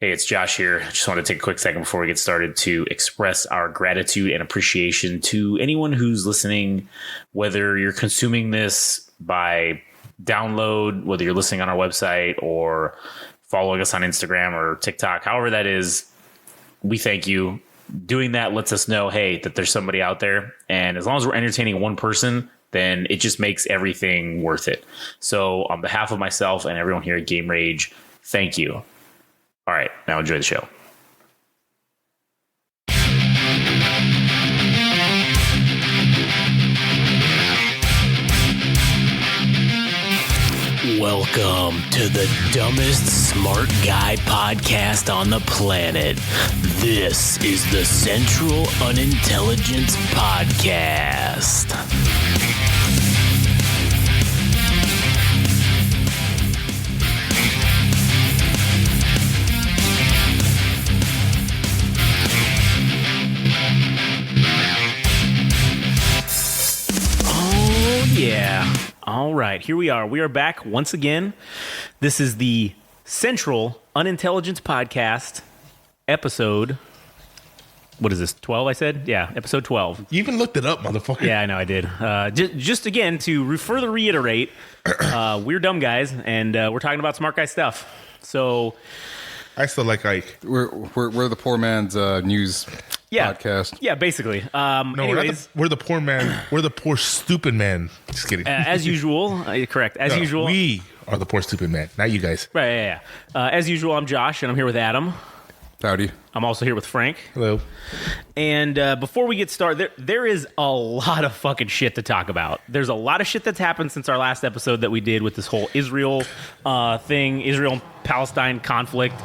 Hey, it's Josh here. Just want to take a quick second before we get started to express our gratitude and appreciation to anyone who's listening, whether you're consuming this by download, whether you're listening on our website or following us on Instagram or TikTok, however that is. We thank you. Doing that lets us know, hey, that there's somebody out there. And as long as we're entertaining one person, then it just makes everything worth it. So on behalf of myself and everyone here at Game Rage, thank you. All right, now enjoy the show. Welcome to the dumbest smart guy podcast on the planet. This is the Central Unintelligence Podcast. Yeah. All right. Here we are. We are back once again. This is the Central Unintelligence Podcast episode. What is this? 12, I said? Yeah, episode 12. You even looked it up, motherfucker. Yeah, I know I did. Just again, to further reiterate, we're dumb guys, and we're talking about smart guy stuff. So I still like Ike. We're the poor man's news podcast. Yeah, basically. No, anyways, we're the poor man. We're the poor stupid man. Just kidding. As usual, correct. As usual, we are the poor stupid man, not you guys. Right. Yeah. As usual, I'm Josh, and I'm here with Adam. Howdy. I'm also here with Frank. Hello. And before we get started, there is a lot of fucking shit to talk about. There's a lot of shit that's happened since our last episode that we did with this whole Israel thing, Israel-Palestine conflict.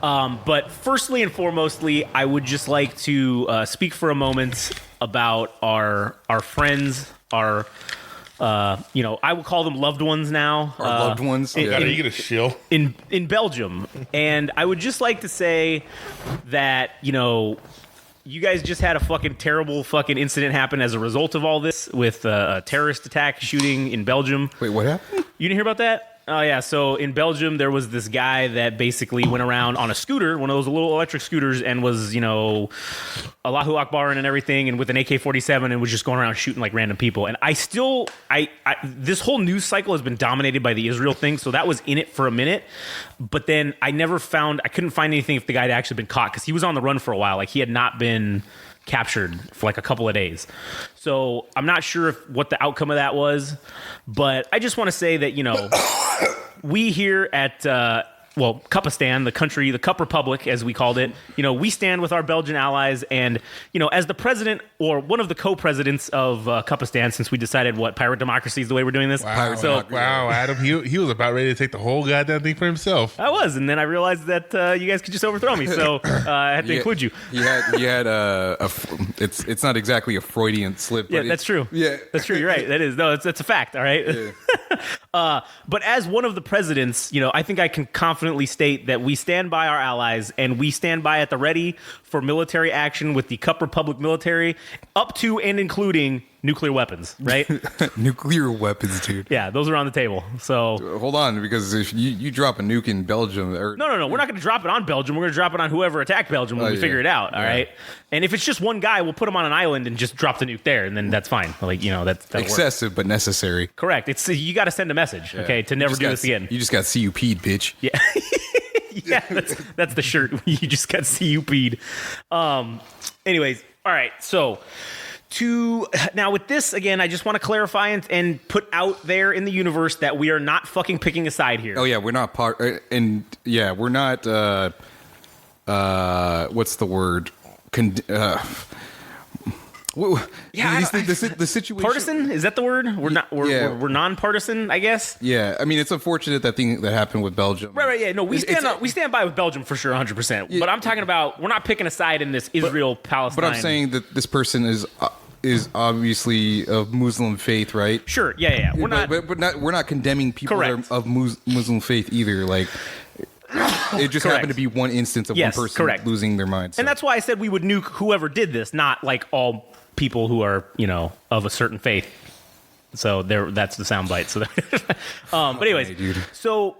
But firstly and foremostly, I would just like to speak for a moment about our friends, our I will call them loved ones now. Our loved ones. You get a shill in Belgium, and I would just like to say that you guys just had a fucking terrible fucking incident happen as a result of all this with a terrorist attack shooting in Belgium. Wait, what happened? You didn't hear about that? Oh, yeah. So in Belgium, there was this guy that basically went around on a scooter, one of those little electric scooters, and was, Allahu Akbar and everything, and with an AK-47, and was just going around shooting like random people. And this whole news cycle has been dominated by the Israel thing, so that was in it for a minute. But then I couldn't find anything if the guy had actually been caught, because he was on the run for a while. Like, he had not been captured for like a couple of days. So I'm not sure what the outcome of that was, but I just want to say that, we here at, Cupistan, the Cup Republic, as we called it, we stand with our Belgian allies. And, as the president or one of the co-presidents of Cupistan, since we decided pirate democracy is the way we're doing this. Wow, Adam, he was about ready to take the whole goddamn thing for himself. I was, and then I realized that you guys could just overthrow me, so I had to include you. You had it's not exactly a Freudian slip. Yeah, that's true. Yeah, that's true. You're right. That is. No, that's a fact. All right. Yeah. But as one of the presidents, I think I can confidently state that we stand by our allies, and we stand by at the ready for military action with the Cup Republic military, up to and including nuclear weapons, right? Nuclear weapons, dude. Yeah, those are on the table. So hold on, because if you drop a nuke in Belgium, no, we're not going to drop it on Belgium. We're going to drop it on whoever attacked Belgium when we figure it out. All right, and if it's just one guy, we'll put him on an island and just drop the nuke there, and then that's fine. Like that's excessive but necessary. Correct. It's you got to send a message, okay, to never do this again. You just got CUP'd, bitch. Yeah. Yeah, that's the shirt. You just got CUP'd. Anyways, all right. So now with this again, I just want to clarify and put out there in the universe that we are not fucking picking a side here. Oh yeah, we're not part, and yeah, we're not. What's the word? The situation. Partisan, is that the word? We're not. We're non-partisan, I guess. Yeah, I mean, it's unfortunate that thing that happened with Belgium. Right. Yeah. No, we stand by with Belgium for sure, 100%. But I'm talking about we're not picking a side in this Israel-Palestine. But I'm saying that this person is obviously of Muslim faith, right? Sure. Yeah. We're we're not condemning people that are of Muslim faith either. Like, it just happened to be one instance of one person losing their mind. So. And that's why I said we would nuke whoever did this, not like all people who are, of a certain faith. So that's the soundbite. So, but anyways, dude. So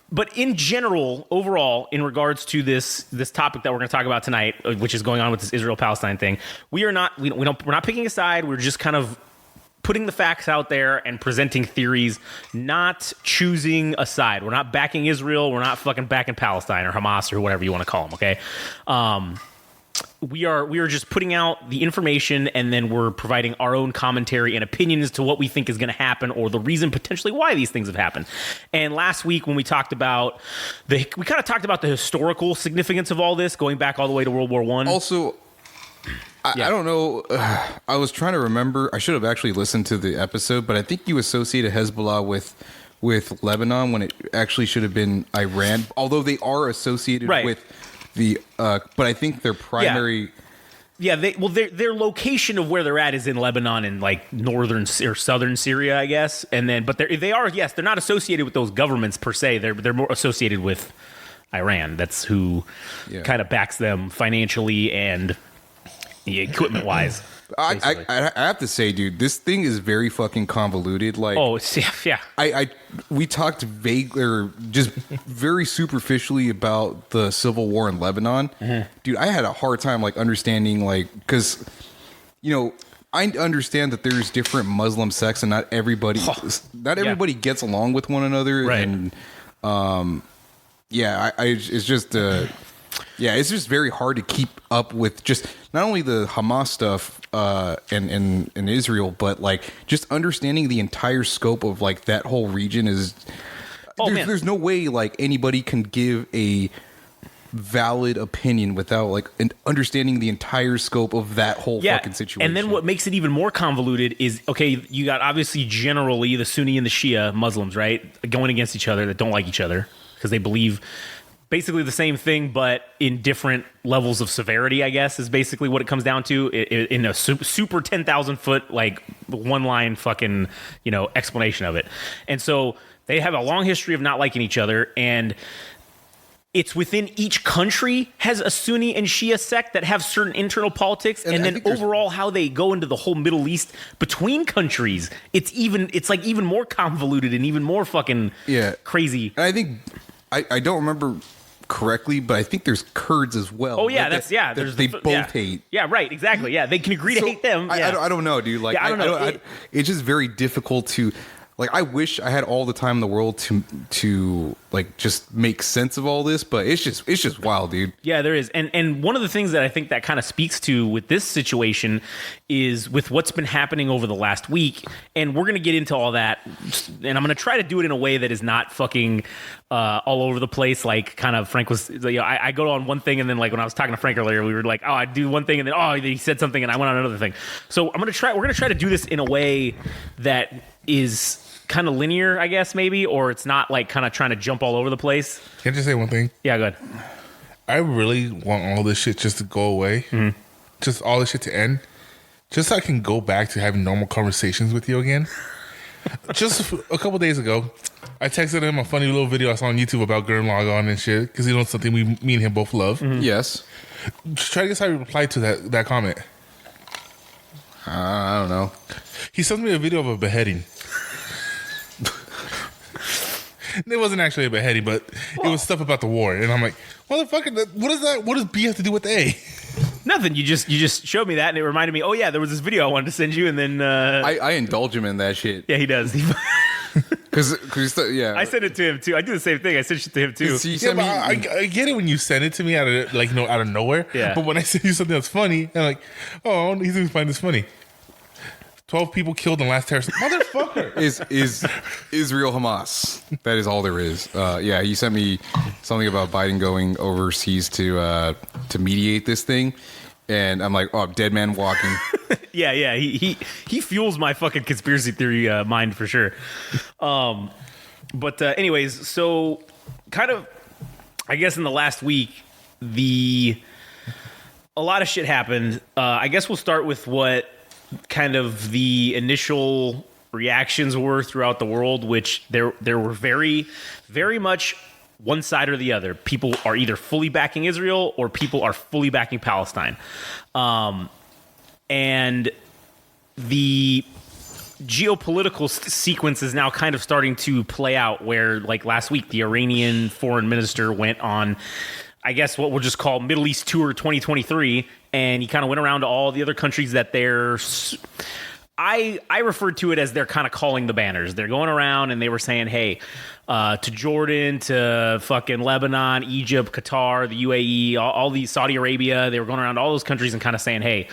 But in general, overall, in regards to this topic that we're going to talk about tonight, which is going on with this Israel-Palestine thing, we're not picking a side. We're just kind of putting the facts out there and presenting theories, not choosing a side. We're not backing Israel. We're not fucking backing Palestine or Hamas or whatever you want to call them. Okay. We are just putting out the information, and then we're providing our own commentary and opinion as to what we think is going to happen or the reason potentially why these things have happened. And last week when we talked about we kind of talked about the historical significance of all this, going back all the way to World War I. Also, I don't know. I was trying to remember. I should have actually listened to the episode, but I think you associated Hezbollah with Lebanon when it actually should have been Iran, although they are associated with but I think their primary, their location of where they're at is in Lebanon and like northern or southern Syria, I guess. And then, but they're not associated with those governments per se. They're more associated with Iran. That's who kind of backs them financially and equipment wise. I have to say, dude, this thing is very fucking convoluted. Like, we talked vaguely or just very superficially about the civil war in Lebanon. Mm-hmm. Dude, I had a hard time like understanding, like, because I understand that there's different Muslim sects and not everybody gets along with one another, right? And it's just it's just very hard to keep up with just not only the Hamas stuff in Israel, but like just understanding the entire scope of like that whole region is. There's no way like anybody can give a valid opinion without like understanding the entire scope of that whole fucking situation. And then what makes it even more convoluted is, okay, you got obviously generally the Sunni and the Shia Muslims, right, going against each other that don't like each other because they believe basically the same thing, but in different levels of severity, I guess, is basically what it comes down to in a super 10,000 foot, like one line fucking, explanation of it. And so they have a long history of not liking each other. And it's within each country has a Sunni and Shia sect that have certain internal politics. And then overall how they go into the whole Middle East between countries, it's like even more convoluted and even more fucking crazy. And I think, I don't remember correctly, but I think there's Kurds as well. Oh yeah, they both hate. Yeah, right, exactly. Yeah, they can agree to hate them. Yeah. I don't know, dude. Like, I don't know. It's just very difficult to. Like, I wish I had all the time in the world to like just make sense of all this, but it's just wild, dude. Yeah, there is. And one of the things that I think that kind of speaks to with this situation is with what's been happening over the last week, and we're going to get into all that, and I'm going to try to do it in a way that is not fucking all over the place, like kind of Frank was, I go on one thing, and then like when I was talking to Frank earlier, we were like, I do one thing, and then he said something, and I went on another thing. So we're going to try to do this in a way that is kind of linear, I guess, maybe, or it's not like kind of trying to jump all over the place. Can I just say one thing? Yeah, go ahead. I really want all this shit just to go away. Mm-hmm. Just all this shit to end. Just so I can go back to having normal conversations with you again. Just a couple days ago, I texted him a funny little video I saw on YouTube about Gurren Lagann and shit, because it's something me and him both love. Mm-hmm. Yes. Just try to guess how he replied to that comment. I don't know. He sent me a video of a beheading. It wasn't actually a beheading, but it was stuff about the war. And I'm like, motherfucker, what is that? What does B have to do with A? Nothing. You just showed me that, and it reminded me, there was this video I wanted to send you, and then... I indulge him in that shit. Yeah, he does. Because I sent it to him, too. I do the same thing. I sent shit to him, too. I get it when you send it to me out of nowhere. Yeah. But when I send you something that's funny, I'm like, he's going to find this funny. 12 people killed in last terrorist. Motherfucker. is Israel Hamas. That is all there is. He sent me something about Biden going overseas to mediate this thing. And I'm like, dead man walking. Yeah. He fuels my fucking conspiracy theory mind for sure. But anyways, so kind of, I guess in the last week, a lot of shit happened. I guess we'll start with what kind of the initial reactions were throughout the world, which there were very, very much one side or the other. People are either fully backing Israel or people are fully backing Palestine. And the geopolitical sequence is now kind of starting to play out where, like last week, the Iranian foreign minister went on, I guess what we'll just call Middle East Tour 2023, and he kind of went around to all the other countries that they're... I referred to it as they're kind of calling the banners. They're going around and they were saying, hey, to Jordan, to fucking Lebanon, Egypt, Qatar, the UAE, all these, Saudi Arabia, they were going around to all those countries and kind of saying, hey,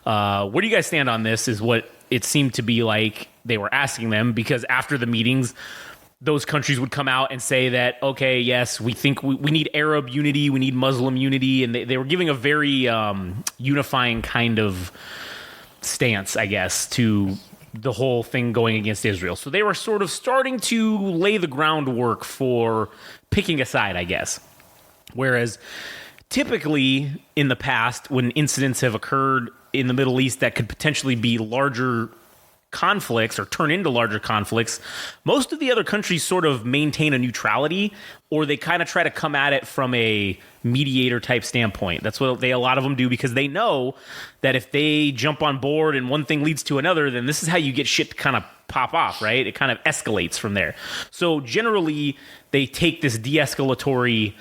where do you guys stand on this, is what it seemed to be like they were asking them, because after the meetings, those countries would come out and say that, okay, yes, we think we need Arab unity, we need Muslim unity, and they were giving a very unifying kind of stance, I guess, to the whole thing going against Israel. So they were sort of starting to lay the groundwork for picking a side, I guess. Whereas typically in the past, when incidents have occurred in the Middle East that could potentially be larger conflicts or turn into larger conflicts, most of the other countries sort of maintain a neutrality, or they kind of try to come at it from a mediator type standpoint. That's what a lot of them do, because they know that if they jump on board and one thing leads to another, then this is how you get shit to kind of pop off, right? It kind of escalates from there. So generally, they take this de-escalatory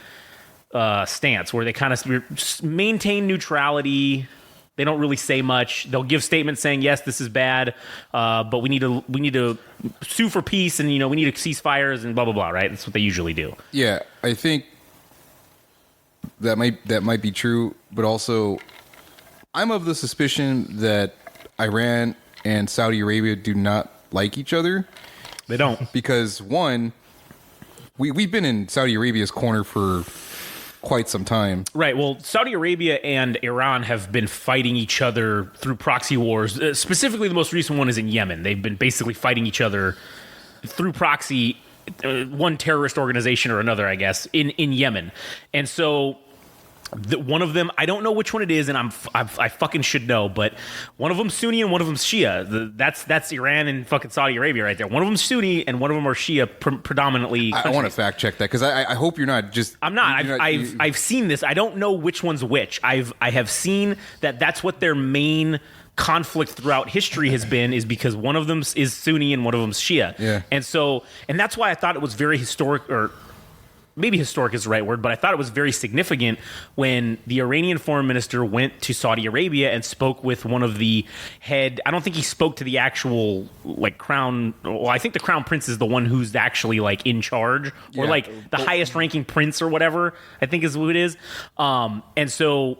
stance where they kind of maintain neutrality. They don't really say much. They'll give statements saying, yes, this is bad, but we need to sue for peace, and we need to cease fires and blah blah blah, right? That's what they usually do. Yeah, I think that might be true, but also I'm of the suspicion that Iran and Saudi Arabia do not like each other. They don't, because one, we've been in Saudi Arabia's corner for quite some time. Right. Well, Saudi Arabia and Iran have been fighting each other through proxy wars. Specifically, the most recent one is in Yemen. They've been basically fighting each other through proxy, one terrorist organization or another, I guess, in Yemen. And so one of them, I don't know which one it is, and I fucking should know, but one of them's Sunni and one of them's Shia. That's Iran and fucking Saudi Arabia right there. One of them's Sunni and one of them are Shia predominantly. I want to fact check that, because I hope you're not just. I'm not. I've seen this. I don't know which one's which. I have seen that's what their main conflict throughout history has been, is because one of them is Sunni and one of them's Shia. Yeah. And that's why I thought it was very historic, or maybe historic is the right word, but I thought it was very significant when the Iranian foreign minister went to Saudi Arabia and spoke with one of the head. I don't think he spoke to the actual crown. Well, I think the crown prince is the one who's actually in charge, or the highest ranking prince or whatever, I think is who it is. And so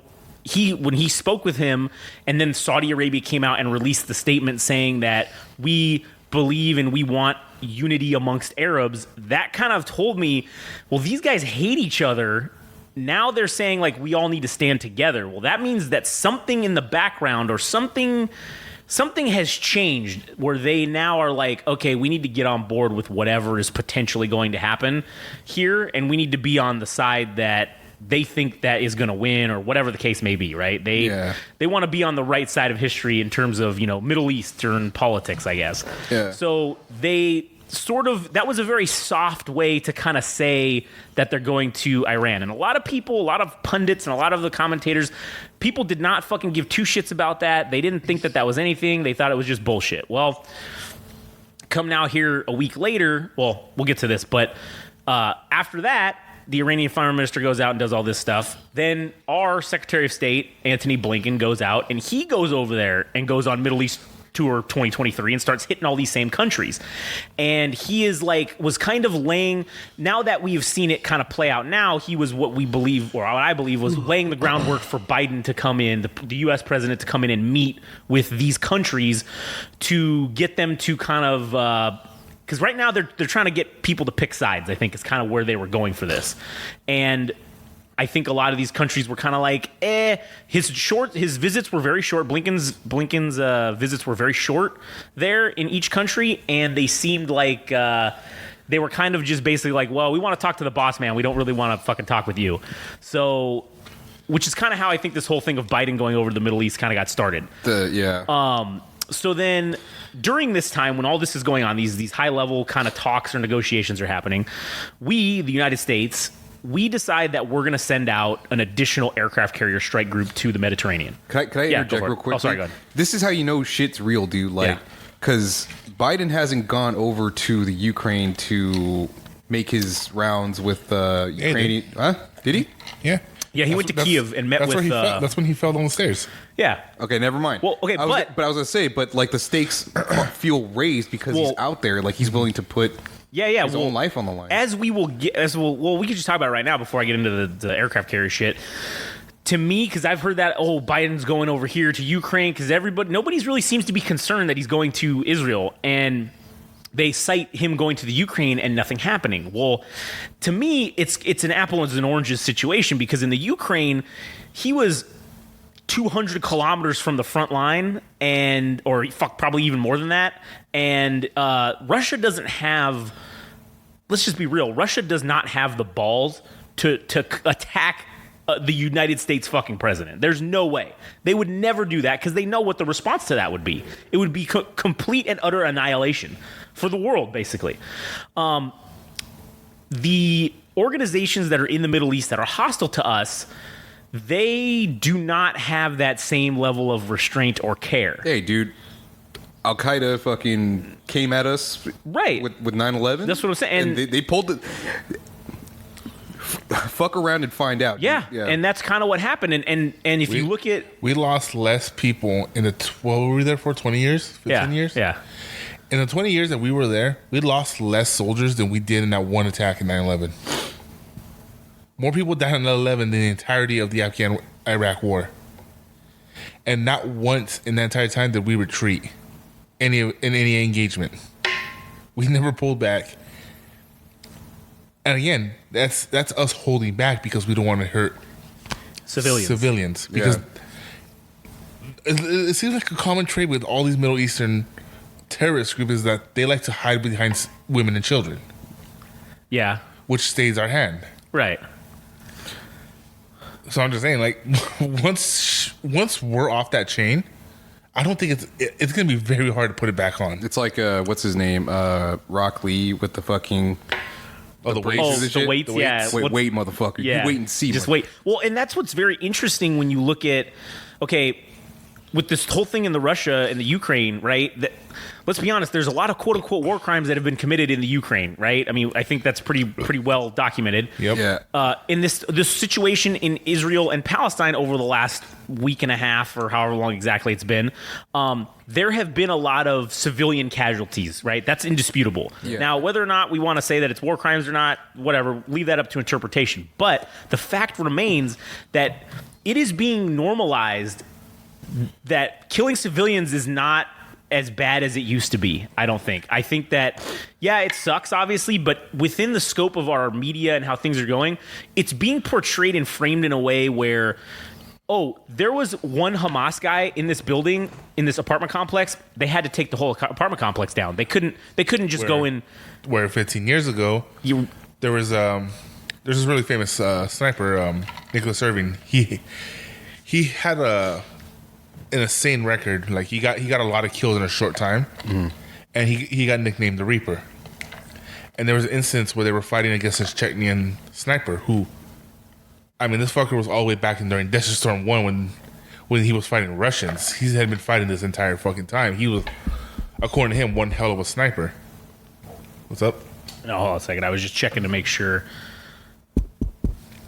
when he spoke with him, and then Saudi Arabia came out and released the statement saying that we believe and we want unity amongst Arabs, that kind of told me, well, these guys hate each other. Now they're saying we all need to stand together. Well, that means that something in the background, or something has changed, where they now are okay, we need to get on board with whatever is potentially going to happen here, and we need to be on the side that they think that is going to win, or whatever the case may be, right? They want to be on the right side of history in terms of, Middle Eastern politics, I guess. Yeah. So they that was a very soft way to kind of say that they're going to Iran. And a lot of people, a lot of pundits and a lot of the commentators, people did not fucking give two shits about that. They didn't think that was anything. They thought it was just bullshit. Well, come now here a week later, well, we'll get to this, but after that, the Iranian foreign minister goes out and does all this stuff. Then our Secretary of State, Antony Blinken, goes out and he goes over there and goes on Middle East Tour 2023 and starts hitting all these same countries. And he is was kind of laying, now that we've seen it kind of play out now, he was what we believe, or what I believe, was laying the groundwork for Biden to come in, the U.S. president to come in and meet with these countries to get them to kind of... because right now they're trying to get people to pick sides, I think, is kind of where they were going for this. And I think a lot of these countries were kind of his visits were very short. Blinken's visits were very short there in each country, and they seemed they were kind of just basically well, we want to talk to the boss man. We don't really want to fucking talk with you. So, which is kind of how I think this whole thing of Biden going over to the Middle East kind of got started. So then during this time, when all this is going on, these high-level kind of talks or negotiations are happening, we, the United States, we decide that we're going to send out an additional aircraft carrier strike group to the Mediterranean. Can I interject real quick? Oh, sorry, go ahead. This is how you know shit's real, dude. Because Biden hasn't gone over to the Ukraine to make his rounds with the Ukrainian. Huh? Did he? Yeah. Yeah, he went to Kiev and met with. That's when he fell down the stairs. Yeah. Okay, never mind. Well, okay, I was gonna say, but like the stakes feel raised because he's out there. Like he's willing to put his own life on the line. As we will get, we can just talk about it right now before I get into the aircraft carrier shit. To me, because I've heard that Biden's going over here to Ukraine because nobody's really seems to be concerned that he's going to Israel, and they cite him going to the Ukraine and nothing happening. Well, to me, it's an apples and oranges situation because in the Ukraine, he was 200 kilometers from the front line, probably even more than that. And Russia doesn't have. Let's just be real. Russia does not have the balls to attack the United States fucking president. There's no way. They would never do that because they know what the response to that would be. It would be complete and utter annihilation for the world, basically. The organizations that are in the Middle East that are hostile to us, they do not have that same level of restraint or care. Hey, dude. Al Qaeda fucking came at us right with 9/11. That's what I'm saying. And they pulled it. Fuck around and find out. Yeah, and that's kind of what happened. And if you look at... We lost less people in what were we there for, 20 years? 15 years? Yeah. In the 20 years that we were there, we lost less soldiers than we did in that one attack in 9/11. More people died in 9/11 than the entirety of the Afghan-Iraq war. And not once in that entire time did we retreat in any engagement. We never pulled back. And again, that's us holding back because we don't want to hurt civilians. Because it seems like a common trait with all these Middle Eastern terrorist groups is that they like to hide behind women and children. Yeah. Which stays our hand. Right. So I'm just saying, like, once we're off that chain, I don't think it's going to be very hard to put it back on. It's like, what's his name? Rock Lee with the fucking... the weights. The weights, yeah. Wait, motherfucker. Yeah. You wait and see. Just wait. Well, and that's what's very interesting when you look at, with this whole thing in the Russia and the Ukraine, right? Let's be honest. There's a lot of quote unquote war crimes that have been committed in the Ukraine, right? I mean, I think that's pretty well documented. Yep. Yeah. In this situation in Israel and Palestine over the last week and a half or however long exactly it's been, there have been a lot of civilian casualties, right? That's indisputable. Yeah. Now, whether or not we want to say that it's war crimes or not, whatever, leave that up to interpretation. But the fact remains that it is being normalized that killing civilians is not as bad as it used to be, I don't think. I think that, it sucks, obviously, but within the scope of our media and how things are going, it's being portrayed and framed in a way where, there was one Hamas guy in this building, in this apartment complex. They had to take the whole apartment complex down. They couldn't just go in. Where 15 years ago, there was there's this really famous sniper, Nicholas Irving. He had an insane record. Like he got a lot of kills in a short time, and he got nicknamed the Reaper. And there was an instance where they were fighting against this Chechnyan sniper who, I mean, this fucker was all the way back during Desert Storm 1 when he was fighting Russians. He had been fighting this entire fucking time. He was, according to him, one hell of a sniper. What's up? No, hold on a second. I was just checking to make sure.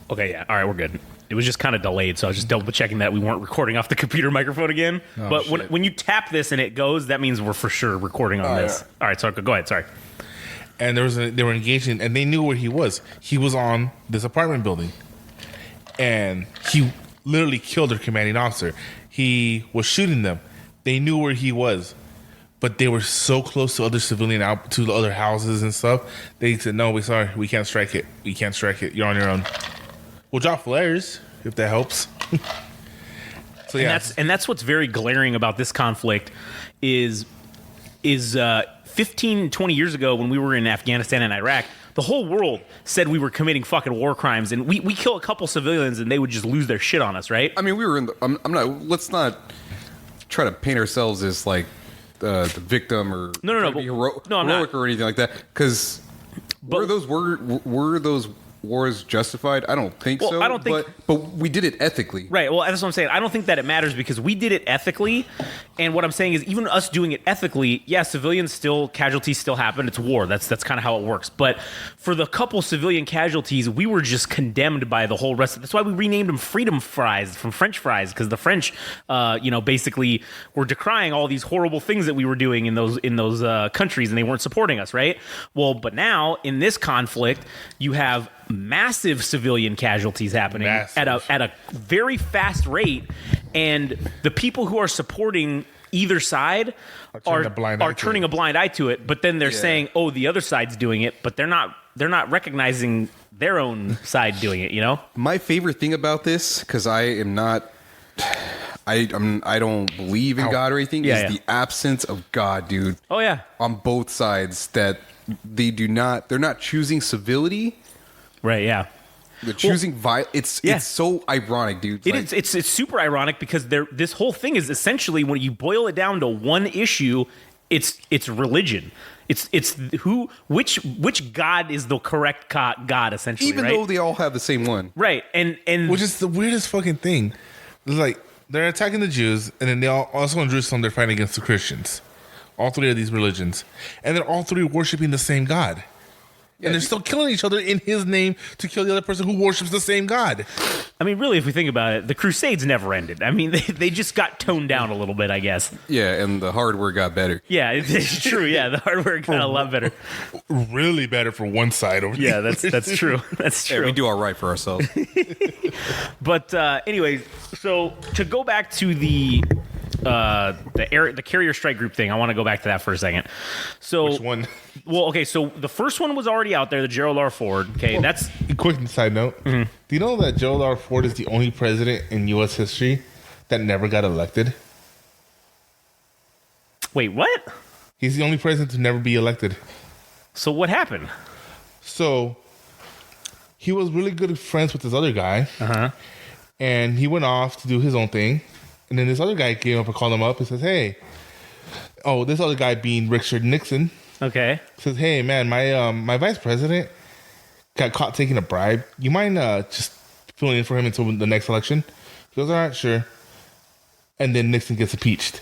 Okay, yeah. All right, we're good. It was just kind of delayed, so I was just double checking that we weren't recording off the computer microphone again. Oh, but when you tap this and it goes, that means we're for sure recording on this. Yeah. All right, so go ahead. Sorry. And they were engaging, and they knew where he was. He was on this apartment building, and he literally killed their commanding officer. He was shooting them. They knew where he was, but they were so close to other civilian to the other houses and stuff. They said, "No, we're sorry. We can't strike it. We can't strike it. You're on your own. We'll drop flares if that helps." So yeah, and that's what's very glaring about this conflict is 15, 20 years ago when we were in Afghanistan and Iraq, the whole world said we were committing fucking war crimes, and we kill a couple civilians and they would just lose their shit on us, right? I mean, we were in the, let's not try to paint ourselves as like the victim or no, heroic or anything like that, because were those war is justified? I don't think so. I don't think, but we did it ethically, right? Well, that's what I'm saying. I don't think that it matters because we did it ethically, and what I'm saying is, even us doing it ethically, yeah, casualties still happen. It's war. That's kind of how it works. But for the couple civilian casualties, we were just condemned by the whole rest. That's why we renamed them Freedom Fries from French fries, because the French, basically were decrying all these horrible things that we were doing in those countries, and they weren't supporting us, right? Well, but now in this conflict, you have massive civilian casualties happening at a very fast rate, and the people who are supporting either side are turning a blind eye to it. But then they're saying, "Oh, the other side's doing it," but they're not recognizing their own side doing it. You know, my favorite thing about this, because I don't believe in God or anything, is the absence of God, dude. Oh yeah, on both sides, that they're not choosing civility. Right, yeah. They're choosing violence. It's so ironic, dude. It's super ironic because this whole thing is essentially, when you boil it down to one issue, it's religion. It's which God is the correct God, essentially, even though they all have the same one. Right. And which is the weirdest fucking thing. Like, they're attacking the Jews, and then they also in Jerusalem they're fighting against the Christians. All three of these religions. And they're all three worshiping the same God. And they're still killing each other in his name to kill the other person who worships the same God. I mean, really, if we think about it, the Crusades never ended. I mean, they just got toned down a little bit, I guess. Yeah, and the hardware got better. Yeah, it's true. Yeah, the hardware got a lot better. Really better for one side over there. Yeah, that's true. That's true. Yeah, we do all right for ourselves. But anyway, so to go back to the carrier strike group thing, I want to go back to that for a second. So which one? Well, okay, so the first one was already out there, the Gerald R. Ford. Okay, that's a quick side note. Mm-hmm. Do you know that Gerald R. Ford is the only president in U.S. history that never got elected? Wait, what? He's the only president to never be elected. So what happened? So he was really good friends with this other guy, and he went off to do his own thing. And then this other guy came up and called him up and says, "Hey," this other guy being Richard Nixon. Okay. Says, "Hey, man, my vice president got caught taking a bribe. You mind just filling in for him until the next election?" He goes, "All right, sure." And then Nixon gets impeached.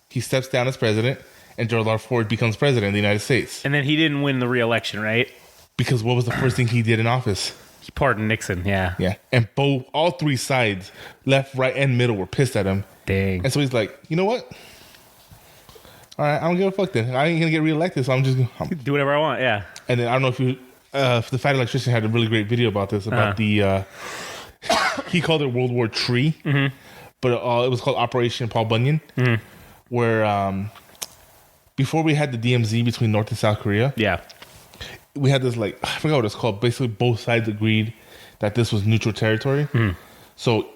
He steps down as president, and Gerald R. Ford becomes president of the United States. And then he didn't win the re-election, right? Because what was the first thing he did in office? He pardoned Nixon, yeah. Yeah. And all three sides, left, right, and middle, were pissed at him. Dang. And so he's like, "You know what? All right, I don't give a fuck then. I ain't going to get reelected, so I'm just going to do whatever I want," yeah. And then I don't know if you, the Fat Electrician had a really great video about this, about the, he called it World War III, but it was called Operation Paul Bunyan, where before we had the DMZ between North and South Korea, we had this, like, I forgot what it's called. Basically, both sides agreed that this was neutral territory. So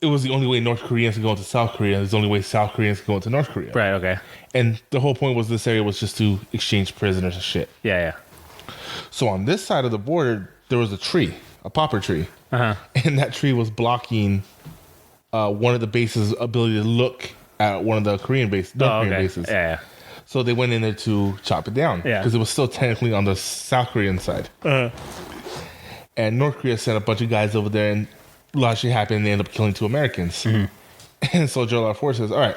it was the only way North Koreans could go into South Korea. It's the only way South Koreans could go into North Korea. Right, okay. And the whole point was this area was just to exchange prisoners and shit. Yeah. So on this side of the border, there was a tree, a poplar tree. And that tree was blocking one of the bases' ability to look at one of the Korean bases. Korean bases. Yeah. So they went in there to chop it down. Yeah. Because it was still technically on the South Korean side. And North Korea sent a bunch of guys over there, and a lot of shit happened, and they ended up killing 2 Americans. And so Gerald R. Ford says, "All right,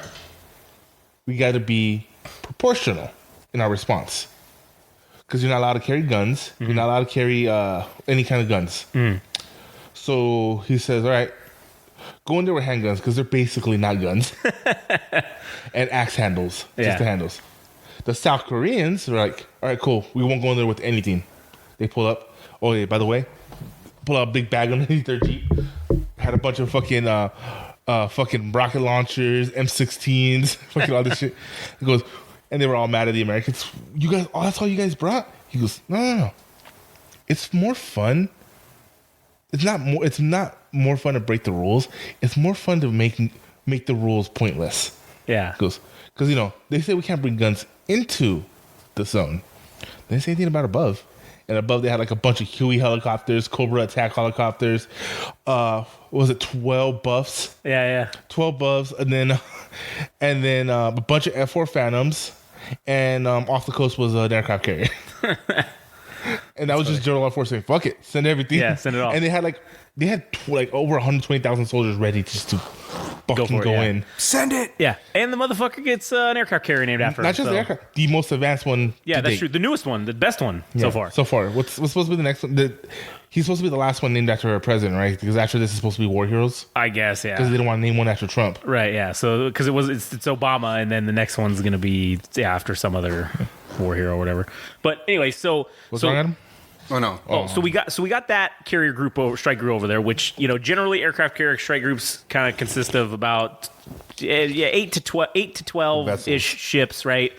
we got to be proportional in our response. Because you're not allowed to carry guns. You're not allowed to carry any kind of guns." So he says, "All right, go in there with handguns, because they're basically not guns." And axe handles, just the handles. The South Koreans are like, "All right, cool. We won't go in there with anything." They pull up. Oh, yeah, by the way, pull out a big bag underneath their Jeep. Had a bunch of fucking rocket launchers, M16s, fucking all this shit. He goes, and they were all mad at the Americans. "You guys, that's all you guys brought?" He goes, No. It's more fun. It's not more fun to break the rules. It's more fun to make the rules pointless. Yeah. He goes, because they say we can't bring guns into the zone. They didn't say anything about above. And above they had like a bunch of Huey helicopters, Cobra attack helicopters. Was it 12 Buffs? Yeah. 12 Buffs, and then a bunch of F4 Phantoms, and off the coast was an aircraft carrier. And that was just General Air Force saying, "Fuck it, send everything." Yeah, send it off. And they had over 120,000 soldiers ready just to fucking go in. Send it. Yeah, and the motherfucker gets an aircraft carrier named after him. Not just the aircraft, the most advanced one. Yeah, that's true. The newest one, the best one so far. So far, what's supposed to be the next one? He's supposed to be the last one named after a president, right? Because after this is supposed to be war heroes. I guess, yeah. Because they didn't want to name one after Trump. Right, yeah. So because it's Obama, and then the next one's gonna be after some other war hero or whatever. But anyway, what's wrong, Adam? Oh no! So we got that carrier group strike group over there, which generally aircraft carrier strike groups kind of consist of about 8 to 12 ish ships, right?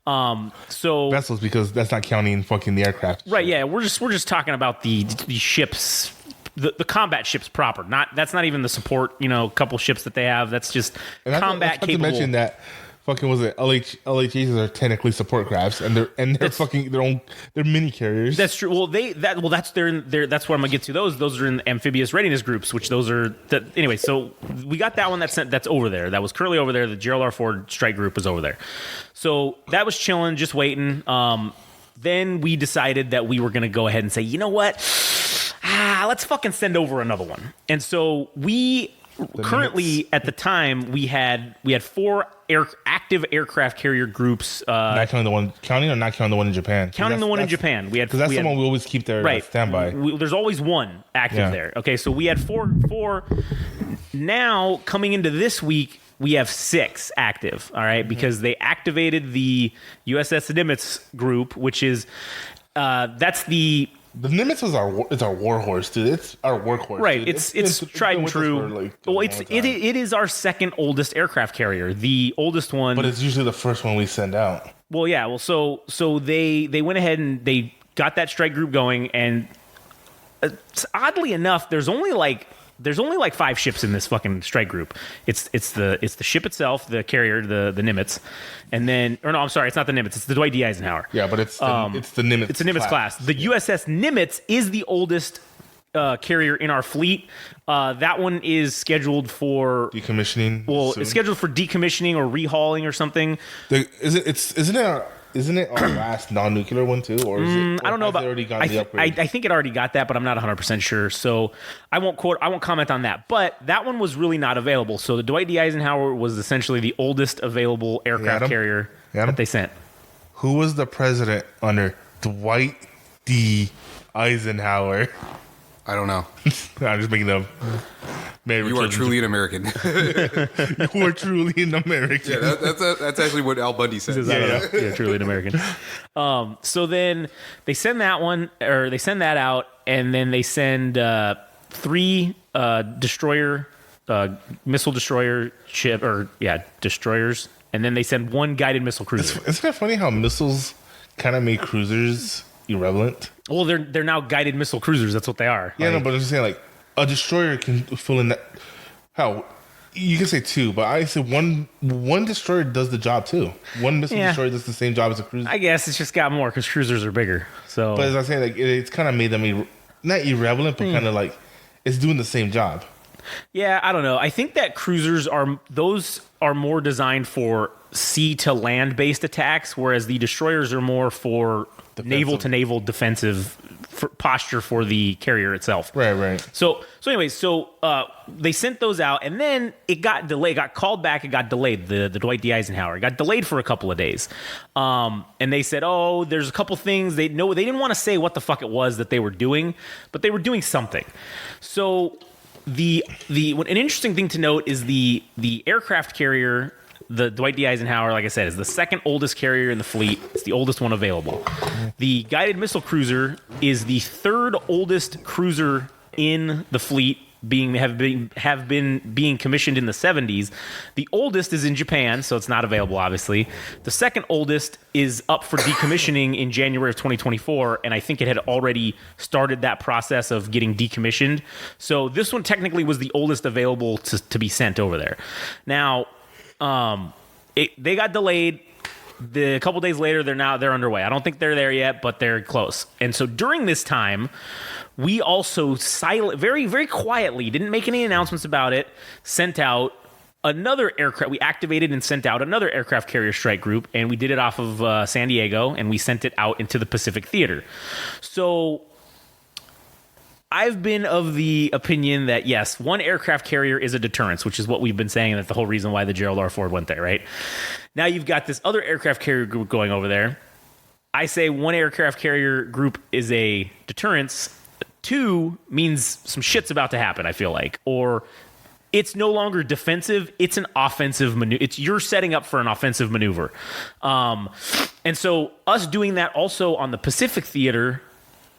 So vessels, because that's not counting fucking the aircraft. Right? Yeah, we're just talking about the ships. The combat ships proper, that's not even the support, couple ships that they have. That's just combat capable. To mention that fucking was it LHAs are technically support crafts, and they're fucking they're mini carriers. That's true. Well, that's that's what I'm gonna get to. Those are in amphibious readiness groups, which those are anyway. So we got that one that's over there. That was currently over there. The Gerald R. Ford strike group was over there. So that was chilling, just waiting. Then we decided that we were gonna go ahead and say, you know what? Let's fucking send over another one. And so we currently at the time we had 4 active aircraft carrier groups. Not counting the one in Japan. Counting the one in Japan, we had because that's the one we always keep there right standby. There's always one active there. Okay, so we had four. Now coming into this week, we have 6 active. All right, because they activated the USS Nimitz group, which is that's the. The Nimitz is our warhorse, dude. It's our workhorse. Right. Dude. It's tried and true. It is our second oldest aircraft carrier. The oldest one. But it's usually the first one we send out. Well, yeah. Well, so they went ahead and they got that strike group going, and oddly enough, there's only like 5 ships in this fucking strike group. It's the ship itself, the carrier, the Nimitz, and then I'm sorry, it's not the Nimitz, it's the Dwight D. Eisenhower. Yeah, but it's the Nimitz. It's the Nimitz class. The USS Nimitz is the oldest carrier in our fleet. That one is scheduled for decommissioning. Well, soon. It's scheduled for decommissioning or rehauling or something. Isn't it our last non-nuclear one too, or is it? I don't know about. Already got the upgrade? I think it already got that, but I'm not 100% sure. So I won't comment on that. But that one was really not available. So the Dwight D. Eisenhower was essentially the oldest available aircraft carrier that they sent. Who was the president under Dwight D. Eisenhower? I don't know. I'm just making up. You are truly an American. You are truly an American. Yeah, that's actually what Al Bundy said. Yeah, truly an American. So then they send that one, or they send that out, and then they send 3 missile destroyer ship, destroyers, and then they send 1 guided missile cruiser. Isn't it funny how missiles kind of make cruisers irrelevant? Well, they're now guided missile cruisers. That's what they are. Yeah, no, but I'm just saying, like, a destroyer can fill in that. How you can say 2, but I say one destroyer does the job too. One missile destroyer does the same job as a cruiser. I guess it's just got more because cruisers are bigger. So, but as I say, like it's kind of made them not irrelevant, but kind of like it's doing the same job. Yeah, I don't know. I think that cruisers are more designed for sea to land based attacks, whereas the destroyers are more for naval to naval defensive posture for the carrier itself. Right. So they sent those out, and then it got delayed. Got called back. It got delayed. The Dwight D. Eisenhower got delayed for a couple of days, and they said, "Oh, there's a couple things." They didn't want to say what the fuck it was that they were doing, but they were doing something. So an interesting thing to note is the aircraft carrier. The Dwight D. Eisenhower, like I said, is the second oldest carrier in the fleet. It's the oldest one available. The guided missile cruiser is the 3rd oldest cruiser in the fleet, have been being commissioned in the 70s. The oldest is in Japan, so it's not available, obviously. The second oldest is up for decommissioning in January of 2024, and I think it had already started that process of getting decommissioned. So this one technically was the oldest available to be sent over there. Now, they got delayed. A couple days later, they're underway. I don't think they're there yet, but they're close. And so during this time, we also very, very quietly, didn't make any announcements about it, sent out another aircraft. We activated and sent out another aircraft carrier strike group, and we did it off of San Diego, and we sent it out into the Pacific Theater. So I've been of the opinion that, yes, one aircraft carrier is a deterrence, which is what we've been saying, and that's the whole reason why the Gerald R. Ford went there, right? Now you've got this other aircraft carrier group going over there. I say one aircraft carrier group is a deterrence. Two means some shit's about to happen, I feel like. Or it's no longer defensive, it's an offensive maneuver. You're setting up for an offensive maneuver. And so us doing that also on the Pacific Theater,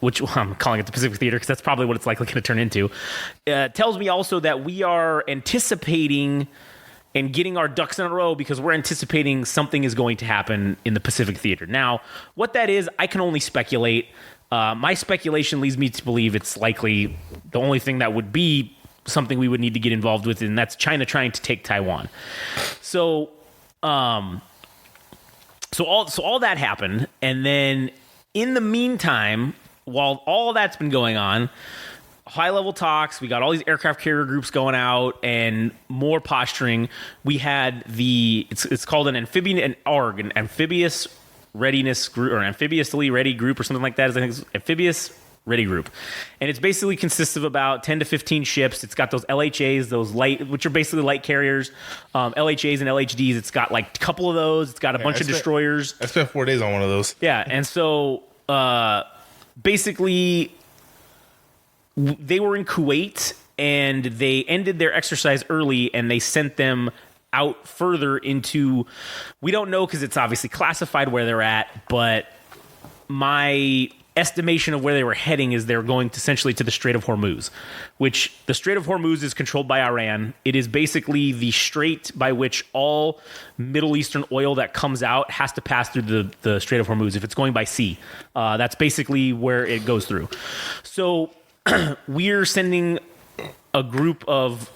which I'm calling it the Pacific Theater because that's probably what it's likely going to turn into, tells me also that we are anticipating and getting our ducks in a row because we're anticipating something is going to happen in the Pacific Theater. Now, what that is, I can only speculate. My speculation leads me to believe it's likely the only thing that would be something we would need to get involved with, and that's China trying to take Taiwan. So, all that happened, and then in the meantime, while all that's been going on, high-level talks, we got all these aircraft carrier groups going out and more posturing. We had it's called an amphibious readiness group, or amphibious-ly ready group, or something like that. I think it's amphibious ready group, and it's basically consists of about 10 to 15 ships. It's got those LHAs, those light, which are basically light carriers, LHAs and LHDs. It's got like a couple of those. It's got a bunch of destroyers. I spent 4 days on one of those. Yeah, and so basically they were in Kuwait, and they ended their exercise early, and they sent them out further into, we don't know because it's obviously classified where they're at, but my estimation of where they were heading is they're going essentially to the Strait of Hormuz, which the Strait of Hormuz is controlled by Iran. It is basically the strait by which all Middle Eastern oil that comes out has to pass through the Strait of Hormuz if it's going by sea. That's basically where it goes through. So we're sending a group of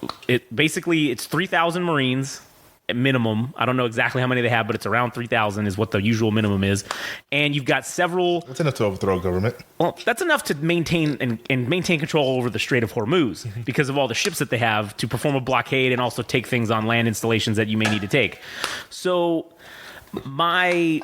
basically it's 3,000 Marines at minimum. I don't know exactly how many they have, but it's around 3,000 is what the usual minimum is. And you've got several. That's enough to overthrow a government. Well, that's enough to maintain and maintain control over the Strait of Hormuz because of all the ships that they have to perform a blockade and also take things on land installations that you may need to take. So my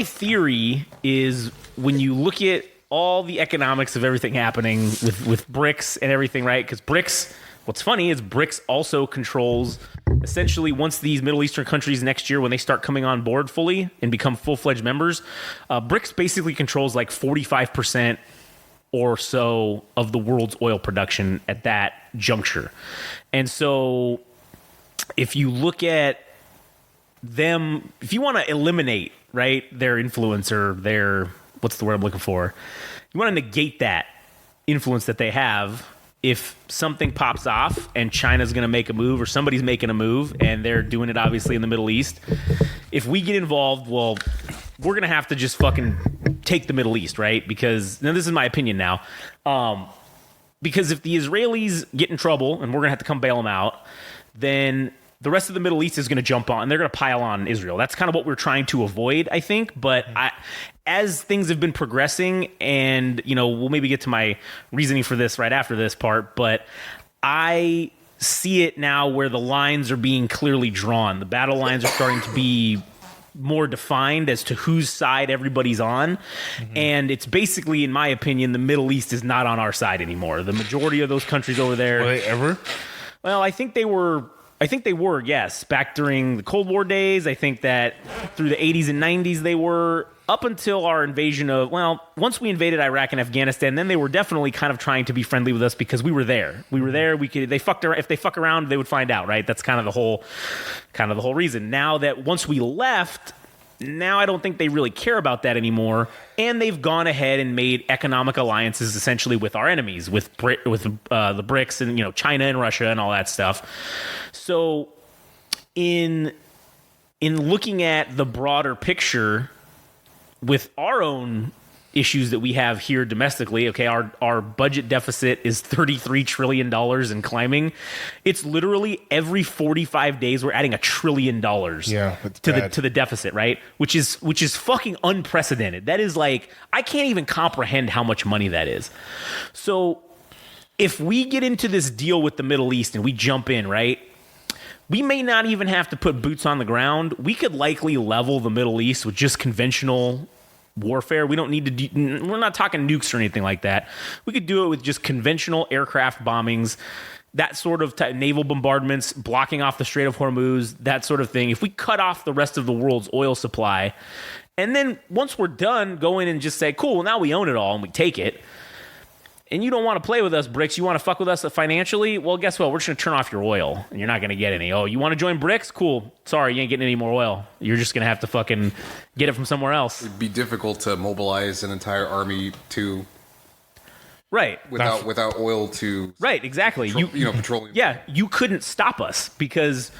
theory is when you look at all the economics of everything happening with BRICS and everything, right? Because BRICS, what's funny is BRICS also controls, essentially, once these Middle Eastern countries next year, when they start coming on board fully and become full-fledged members, BRICS basically controls like 45% or so of the world's oil production at that juncture. And so if you look at them, if you want to eliminate, right, their influence or their, what's the word I'm looking for? You want to negate that influence that they have. If something pops off and China's going to make a move or somebody's making a move and they're doing it obviously in the Middle East, if we get involved, well, we're going to have to just fucking take the Middle East, right? Because, now this is my opinion now, because if the Israelis get in trouble and we're going to have to come bail them out, then the rest of the Middle East is going to jump on. They're going to pile on Israel. That's kind of what we're trying to avoid, I think. But as things have been progressing, and, you know, we'll maybe get to my reasoning for this right after this part, but I see it now where the lines are being clearly drawn. The battle lines are starting to be more defined as to whose side everybody's on. And it's basically, in my opinion, the Middle East is not on our side anymore. The majority of those countries over there. Were they ever? Well, I think they were, yes. Back during the Cold War days, I think that through the 80s and 90s they were, up until our invasion of, well, once we invaded Iraq and Afghanistan, then they were definitely kind of trying to be friendly with us because we were there. We were there. They fucked around. If they fuck around, they would find out, right? That's kind of the whole reason. Now that once we left, now I don't think they really care about that anymore, and they've gone ahead and made economic alliances essentially with our enemies, with the BRICS and, you know, China and Russia and all that stuff. So, in looking at the broader picture with our own issues that we have here domestically, okay, our budget deficit is $33 trillion and climbing. It's literally every 45 days we're adding $1 trillion to the deficit, right? Which is fucking unprecedented. That is like, I can't even comprehend how much money that is. So if we get into this deal with the Middle East and we jump in, right, we may not even have to put boots on the ground. We could likely level the Middle East with just conventional warfare. We don't need to we're not talking nukes or anything like that. We could do it with just conventional aircraft bombings, that sort of naval bombardments, blocking off the Strait of Hormuz, that sort of thing. If we cut off the rest of the world's oil supply, and then once we're done, go in and just say, cool, well, now we own it all and we take it. And you don't want to play with us, BRICS. You want to fuck with us financially? Well, guess what? We're just going to turn off your oil, and you're not going to get any. Oh, you want to join BRICS? Cool. Sorry, you ain't getting any more oil. You're just going to have to fucking get it from somewhere else. It'd be difficult to mobilize an entire army to... Right. Without oil to... Right, exactly. Petroleum. Yeah, you couldn't stop us because...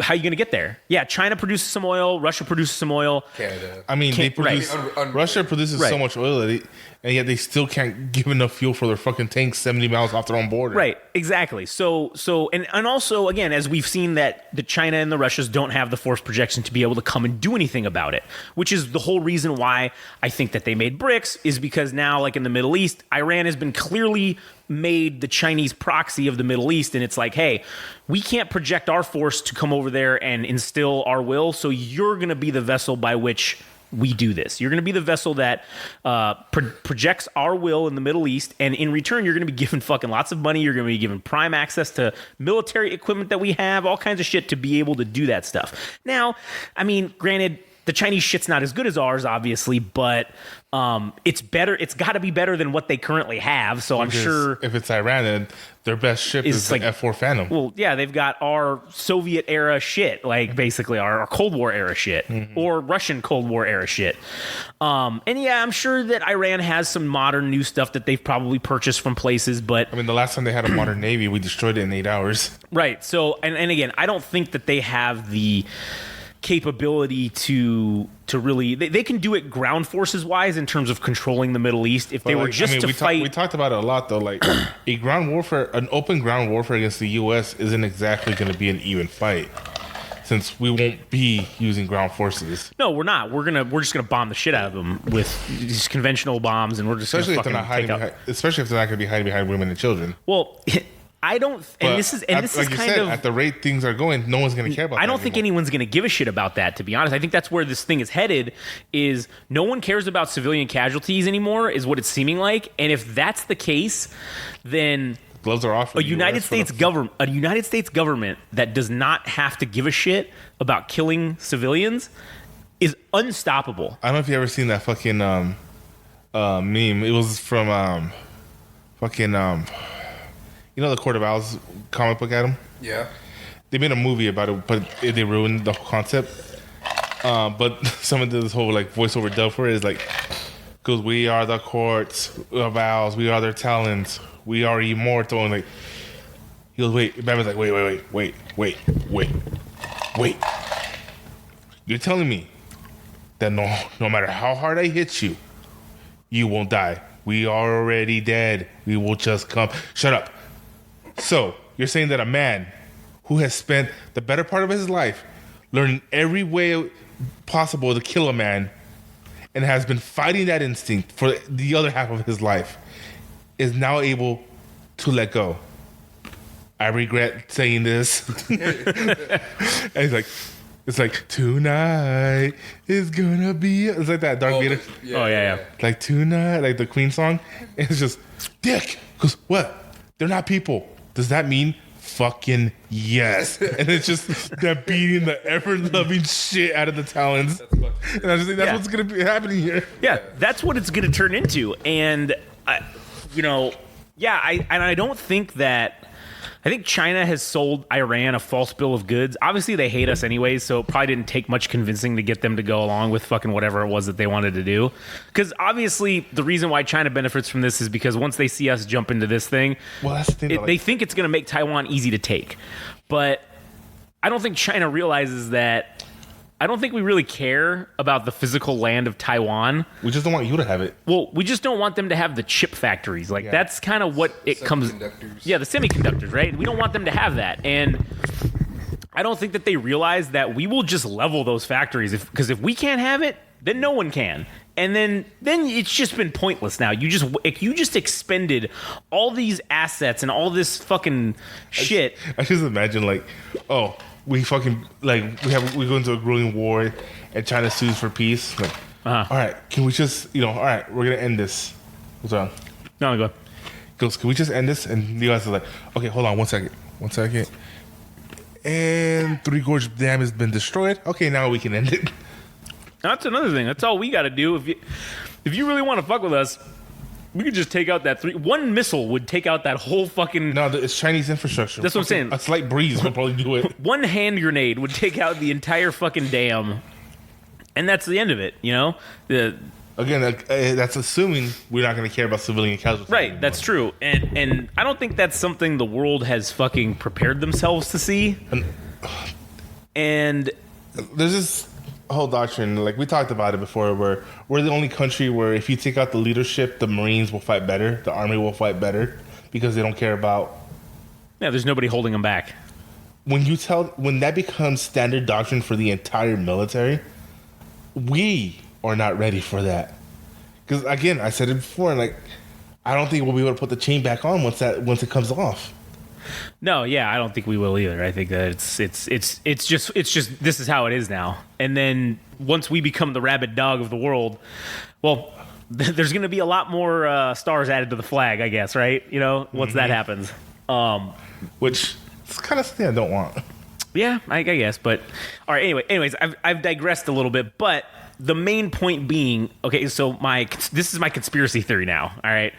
how are you going to get there? Yeah, China produces some oil. Russia produces some oil. Canada. I mean, they produce. Right. Russia produces so much oil and yet they still can't give enough fuel for their fucking tanks 70 miles off their own border. Right, exactly. So, and also, again, as we've seen that the China and the Russias don't have the force projection to be able to come and do anything about it, which is the whole reason why I think that they made BRICS, is because now, like in the Middle East, Iran has been clearly made the Chinese proxy of the Middle East, and it's like, hey, we can't project our force to come over there and instill our will, so you're going to be the vessel by which we do this. You're going to be the vessel that projects our will in the Middle East, and in return, you're going to be given fucking lots of money. You're going to be given prime access to military equipment that we have, all kinds of shit to be able to do that stuff. Now, I mean, granted, the Chinese shit's not as good as ours, obviously, but it's better. It's got to be better than what they currently have. So because I'm sure if it's Iran, then their best ship is like F-4 Phantom. Well, yeah, they've got our Soviet era shit, like basically our Cold War era shit, or Russian Cold War era shit. And yeah, I'm sure that Iran has some modern new stuff that they've probably purchased from places. But I mean, the last time they had a modern navy, we destroyed it in 8 hours. Right. So, and again, I don't think that they have the capability to really they can do it ground forces wise in terms of controlling the Middle East if they were just to fight. We talked about it a lot though. Like an open ground warfare against the U.S. isn't exactly going to be an even fight, since we won't be using ground forces. No, we're not. We're just gonna bomb the shit out of them with these conventional bombs, and we're just especially if they're not going to be hiding behind women and children. Well. I don't, and this is like kind said, of at the rate things are going, no one's going to care about. I don't think anyone's going to give a shit about that. To be honest, I think that's where this thing is headed. Is no one cares about civilian casualties anymore? Is what it's seeming like. And if that's the case, then gloves are off. A United States government that does not have to give a shit about killing civilians is unstoppable. I don't know if you ever seen that fucking meme. It was from you know the Court of Owls comic book, Adam? Yeah. They made a movie about it, but they ruined the whole concept. But someone did this whole like voiceover dub for it. Is like, goes, we are the courts of owls, we are their talons, we are immortal. And like, he goes, wait. Batman's like, wait. You're telling me that no matter how hard I hit you, you won't die. We are already dead. We will just come. Shut up. So, you're saying that a man who has spent the better part of his life learning every way possible to kill a man and has been fighting that instinct for the other half of his life is now able to let go. I regret saying this. And it's like, tonight is gonna be... It's like that Dark Vader. Yeah. Like, tonight, like the Queen song. And it's just, dick. Because what? They're not people. Does that mean fucking yes? And it's just them beating the ever-loving shit out of the talons. And I just think that's what's going to be happening here. Yeah, that's what it's going to turn into. And, I don't think that... I think China has sold Iran a false bill of goods. Obviously, they hate us anyways, so it probably didn't take much convincing to get them to go along with fucking whatever it was that they wanted to do. Because obviously, the reason why China benefits from this is because once they see us jump into this thing, well, that's the thing, they think it's going to make Taiwan easy to take. But I don't think China realizes that. I don't think we really care about the physical land of Taiwan. We just don't want you to have it. Well, we just don't want them to have the chip factories. That's kind of what it comes... Yeah, the semiconductors, right? We don't want them to have that. And I don't think that they realize that we will just level those factories. Because if we can't have it, then no one can. And then it's just been pointless now. You just expended all these assets and all this fucking shit. I just imagine like, oh, we fucking like we go into a grueling war and China sues for peace. Like, all right, can we just all right, we're gonna end this. What's wrong? No, go. Goes, can we just end this? And the guys are like, okay, hold on, 1 second. And Three Gorge Dam has been destroyed. Okay, now we can end it. That's another thing. That's all we got to do. If you really want to fuck with us, we could just take out that one missile would take out that whole fucking. No, it's Chinese infrastructure. That's what I'm saying. A slight breeze will probably do it. One hand grenade would take out the entire fucking dam, and that's the end of it. Again, that's assuming we're not going to care about civilian casualties. Right, anymore. that's true. And I don't think that's something the world has fucking prepared themselves to see. And there's this whole doctrine, like we talked about it before, where we're the only country where if you take out the leadership, the Marines will fight better, the Army will fight better, because they don't care about... Yeah, there's nobody holding them back. When that becomes standard doctrine for the entire military, we are not ready for that. Because again, I said it before, like I don't think we'll be able to put the chain back on once it comes off. No, yeah, I don't think we will either. I think that it's just this is how it is now. And then once we become the rabid dog of the world, well, there's going to be a lot more stars added to the flag, I guess, right? Once that happens. Which is kind of something I don't want. Yeah, I guess. But all right. Anyways, I've digressed a little bit, but. The main point being, okay, so this is my conspiracy theory now, all right?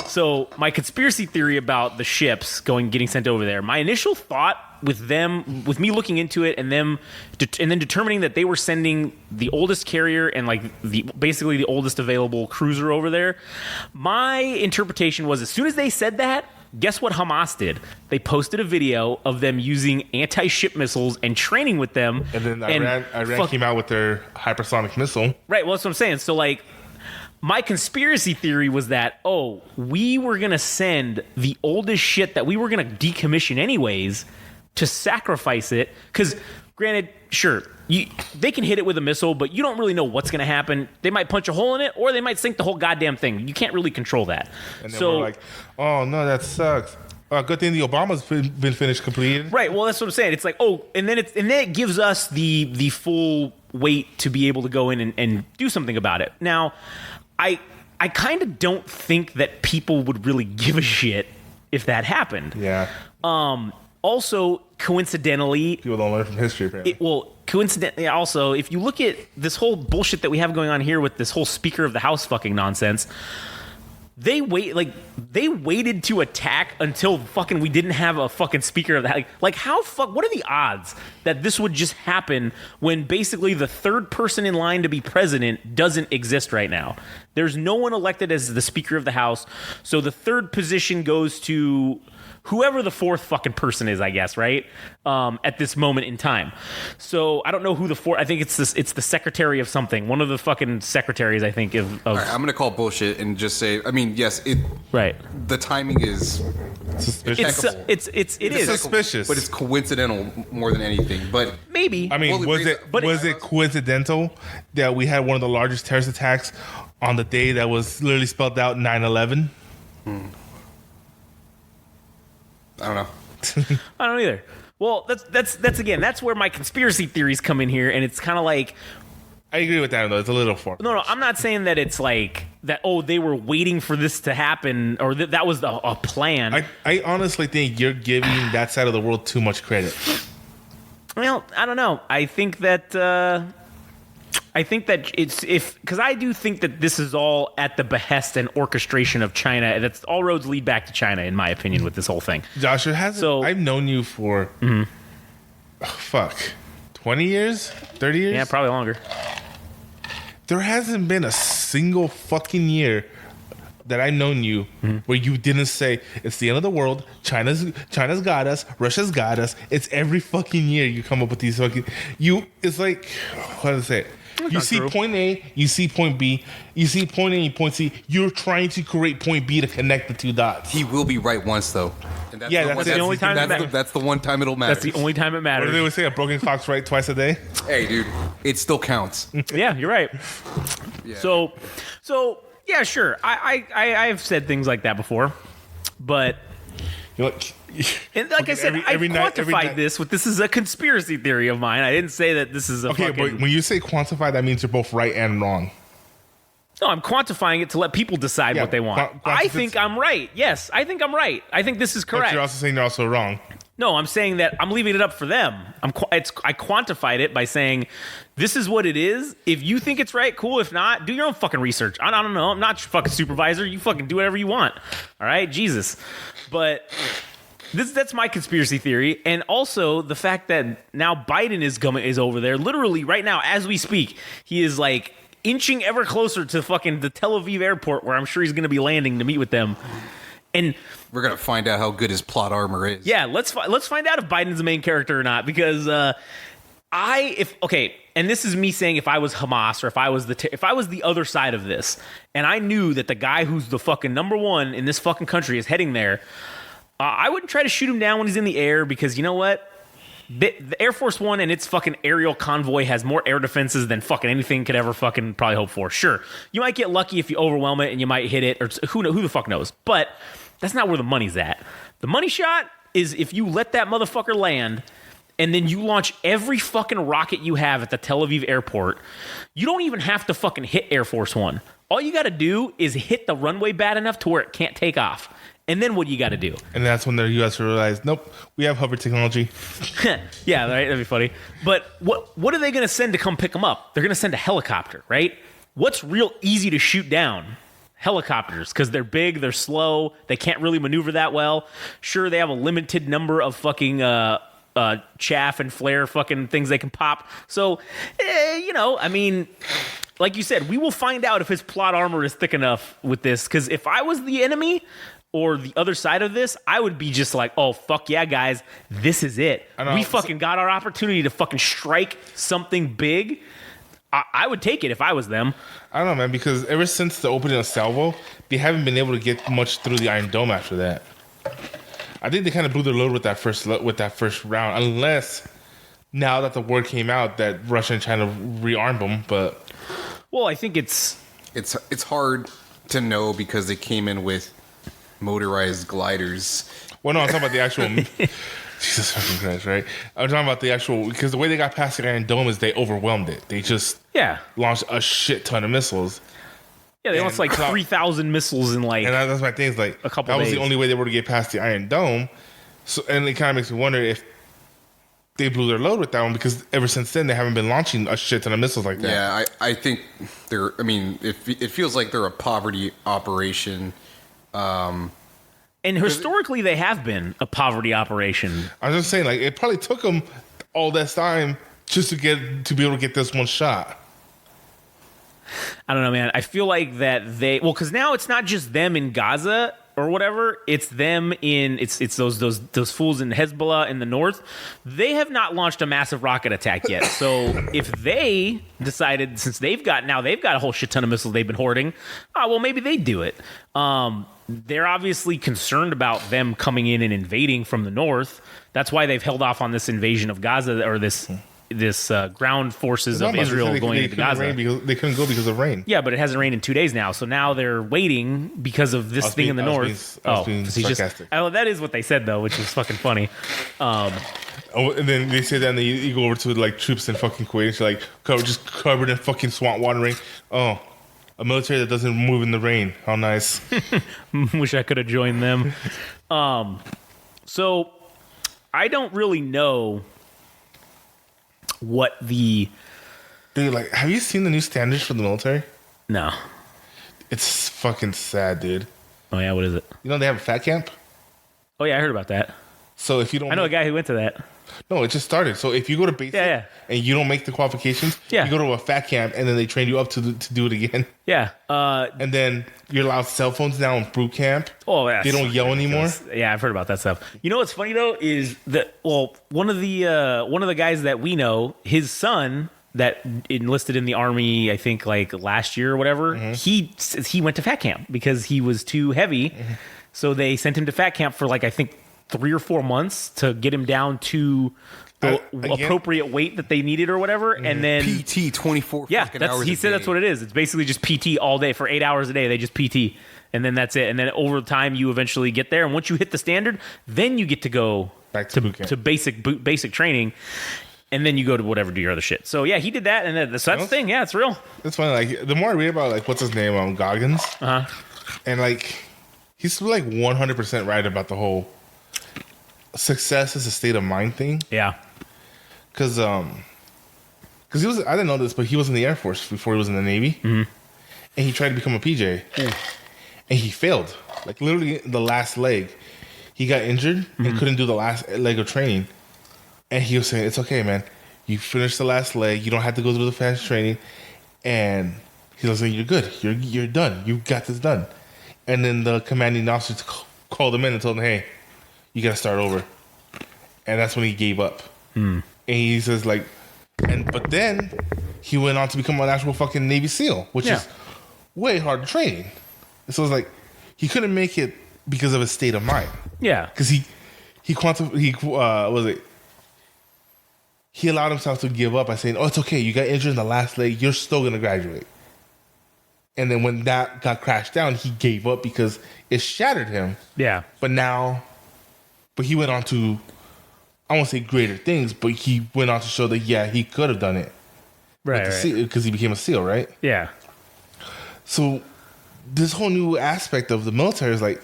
So my conspiracy theory about the ships getting sent over there, my initial thought with me looking into it and then determining that they were sending the oldest carrier and like basically the oldest available cruiser over there, my interpretation was as soon as they said that, guess what Hamas did? They posted a video of them using anti-ship missiles and training with them. And then Iran came out with their hypersonic missile. Right, well, that's what I'm saying. So, like, my conspiracy theory was that, we were going to send the oldest shit that we were going to decommission anyways to sacrifice it. Because, granted, sure, they can hit it with a missile, but you don't really know what's going to happen. They might punch a hole in it, or they might sink the whole goddamn thing. You can't really control that. And then we're like, oh, no, that sucks. Good thing the Obama's been finished, completed. Right, well, that's what I'm saying. It's like, and then it gives us the full weight to be able to go in and do something about it. Now, I kind of don't think that people would really give a shit if that happened. Yeah. Also, coincidentally... People don't learn from history, apparently. Coincidentally, also, if you look at this whole bullshit that we have going on here with this whole Speaker of the House fucking nonsense, they waited to attack until fucking we didn't have a fucking Speaker of the House. Like what are the odds that this would just happen when basically the third person in line to be president doesn't exist right now? There's no one elected as the Speaker of the House, so the third position goes to... whoever the fourth fucking person is, I guess, right? At this moment in time. So I don't know who the fourth. I think it's the secretary of something. One of the fucking secretaries, I think. Of all right, I'm gonna call bullshit and just say. I mean, yes, right. The timing is suspicious. It is suspicious, but it's coincidental more than anything. But maybe. I mean, was it coincidental that we had one of the largest terrorist attacks on the day that was literally spelled out 9/11? I don't know. I don't either. Well, that's where my conspiracy theories come in here, and it's kind of like... I agree with that, though. It's a little far. No, I'm not saying that it's like that, they were waiting for this to happen, or that was a plan. I honestly think you're giving that side of the world too much credit. Well, I don't know. I think that... because I do think that this is all at the behest and orchestration of China. That's all roads lead back to China, in my opinion, with this whole thing. Josh, I've known you for 20 years, 30 years. Yeah, probably longer. There hasn't been a single fucking year that I've known you where you didn't say it's the end of the world. China's got us. Russia's got us. It's every fucking year you come up with these fucking. It's like, how do I say it? You see point A, you see point B, you see point A and point C. You're trying to create point B to connect the two dots. He will be right once, though. And that's Yeah, that's the only time it matters. That's the one time it'll matter. That's the only time it What matters. do they always say? A broken clock's right twice a day. Hey, dude, it still counts. Yeah, you're right. Yeah. So yeah, sure. I've said things like that before, but You're like, and like I said, every I night- every quantified night- this is a conspiracy theory of mine. I didn't say that this is a okay, fucking. but when you say quantify, that means you're both right and wrong. No, I'm quantifying it to let people decide Yeah, what they want. I think I'm right. Yes, I think I'm right. I think this is But correct. you're also saying you're also wrong. No, I'm saying that I'm leaving it up for them. I quantified it by saying this is what it is. If you think it's right, cool. If not, do your own fucking research. I don't know. I'm not your fucking supervisor. You fucking do whatever you want. All right, Jesus. But that's my conspiracy theory, and also the fact that now Biden is over there, literally right now as we speak. He is like inching ever closer to fucking the Tel Aviv airport, where I'm sure he's going to be landing to meet with them. And We're gonna find out how good his plot armor is. yeah, let's find out if Biden's the main character or not, because and this is me saying if I was Hamas or if I was the other side of this, and I knew that the guy who's the fucking number one in this fucking country is heading there, I wouldn't try to shoot him down when he's in the air, because you know what? The Air Force One and its fucking aerial convoy has more air defenses than fucking anything could ever fucking probably hope for. Sure, you might get lucky if you overwhelm it and you might hit it, or who the fuck knows. But that's not where the money's at. The money shot is if you let that motherfucker land and then you launch every fucking rocket you have at the Tel Aviv airport. You don't even have to fucking hit Air Force One. All you got to do is hit the runway bad enough to where it can't take off. And then what do you got to do? And that's when the U.S. realized, nope, we have hover technology. Yeah, right. That'd be funny. But what are they going to send to come pick them up? They're going to send a helicopter, right? What's real easy to shoot down? Helicopters, because they're big, they're slow, they can't really maneuver that well. Sure, they have a limited number of fucking chaff and flare fucking things they can pop. So, I mean, like you said, we will find out if his plot armor is thick enough with this. Because if I was the enemy or the other side of this, I would be just like, oh, fuck yeah, guys, this is it. We fucking got our opportunity to fucking strike something big. I would take it if I was them. I don't know, man, because ever since the opening of Salvo, they haven't been able to get much through the Iron Dome after that. I think they kind of blew their load with that first round, unless now that the word came out that Russia and China rearmed them. But well, I think it's hard to know because they came in with motorized gliders. Well, no, I'm talking about the actual. Jesus fucking Christ, right? I'm talking about the actual, because the way they got past the Iron Dome is they overwhelmed it. They just launched a shit ton of missiles. Yeah, they launched like 3,000 missiles in like. And that's my thing. Is like a couple that was days. the only way they were to get past the Iron Dome. So, and it kind of makes me wonder if they blew their load with that one, because ever since then they haven't been launching a shit ton of missiles like that. Yeah, I think they're. I mean, it feels like they're a poverty operation. And historically, they have been a poverty operation. I was just saying, like, it probably took them all this time just to be able to get this one shot. I don't know, man. I feel like that because now it's not just them in Gaza or whatever. It's them it's those fools in Hezbollah in the north. They have not launched a massive rocket attack yet. So if they decided, since they've got a whole shit ton of missiles they've been hoarding, well, maybe they do it. They're obviously concerned about them coming in and invading from the north. That's why they've held off on this invasion of Gaza, or this ground forces of Israel going into Gaza. They couldn't go because of rain. Yeah, but it hasn't rained in 2 days now, so now they're waiting because of this thing in the north. I was being sarcastic. That is what they said though, which is fucking funny. And then they say that, and you go over to like troops in fucking Kuwait, and it's like covered in fucking swamp water rain. Oh, a military that doesn't move in the rain. How nice. Wish I could have joined them. So I don't really know what the dude, like, have you seen the new standards for the military? No. It's fucking sad, dude. Oh yeah, what is it? You know they have a fat camp. Oh yeah, I heard about that. So if you don't, I know a guy who went to that. No, it just started. So if you go to basic and you don't make the qualifications, you go to a fat camp, and then they train you up to do it again. Yeah. And then you're allowed cell phones now in boot camp. Oh, yeah. They don't yell anymore. Yeah, I've heard about that stuff. You know what's funny though is that one of the guys that we know, his son that enlisted in the army, I think like last year or whatever, he went to fat camp because he was too heavy. So they sent him to fat camp for like, I think 3 or 4 months to get him down to the appropriate weight that they needed or whatever, and then PT 24 yeah, fucking hours he a said day. that's what it is. It's basically just PT all day for 8 hours a day. They just PT, and then that's it. And then over time, you eventually get there. And once you hit the standard, then you get to go back to boot camp. to basic training, and then you go to whatever, do your other shit. So yeah, he did that, and that's the thing. Yeah, it's real. It's funny. Like the more I read about like what's his name, Goggins, and like he's like 100% right about the whole success is a state of mind thing. Yeah. Because he was, I didn't know this, but he was in the Air Force before he was in the Navy. And he tried to become a PJ. And he failed. Like literally the last leg. He got injured and couldn't do the last leg of training. And he was saying, it's okay, man. You finished the last leg. You don't have to go through the fast training. And he was saying, you're good. You're done. You got this done. And then the commanding officer called him in and told him, hey, you got to start over. And that's when he gave up. And he says but then he went on to become an actual fucking Navy SEAL, which is way harder training. So it's like he couldn't make it because of his state of mind. Yeah, because he allowed himself to give up by saying, "Oh, it's okay. You got injured in the last leg. You're still gonna graduate." And then when that got crashed down, he gave up because it shattered him. Yeah, but he went on to, I won't say greater things, but he went on to show that, yeah, he could have done it. Right. Because he became a SEAL, right? Yeah. So this whole new aspect of the military is like,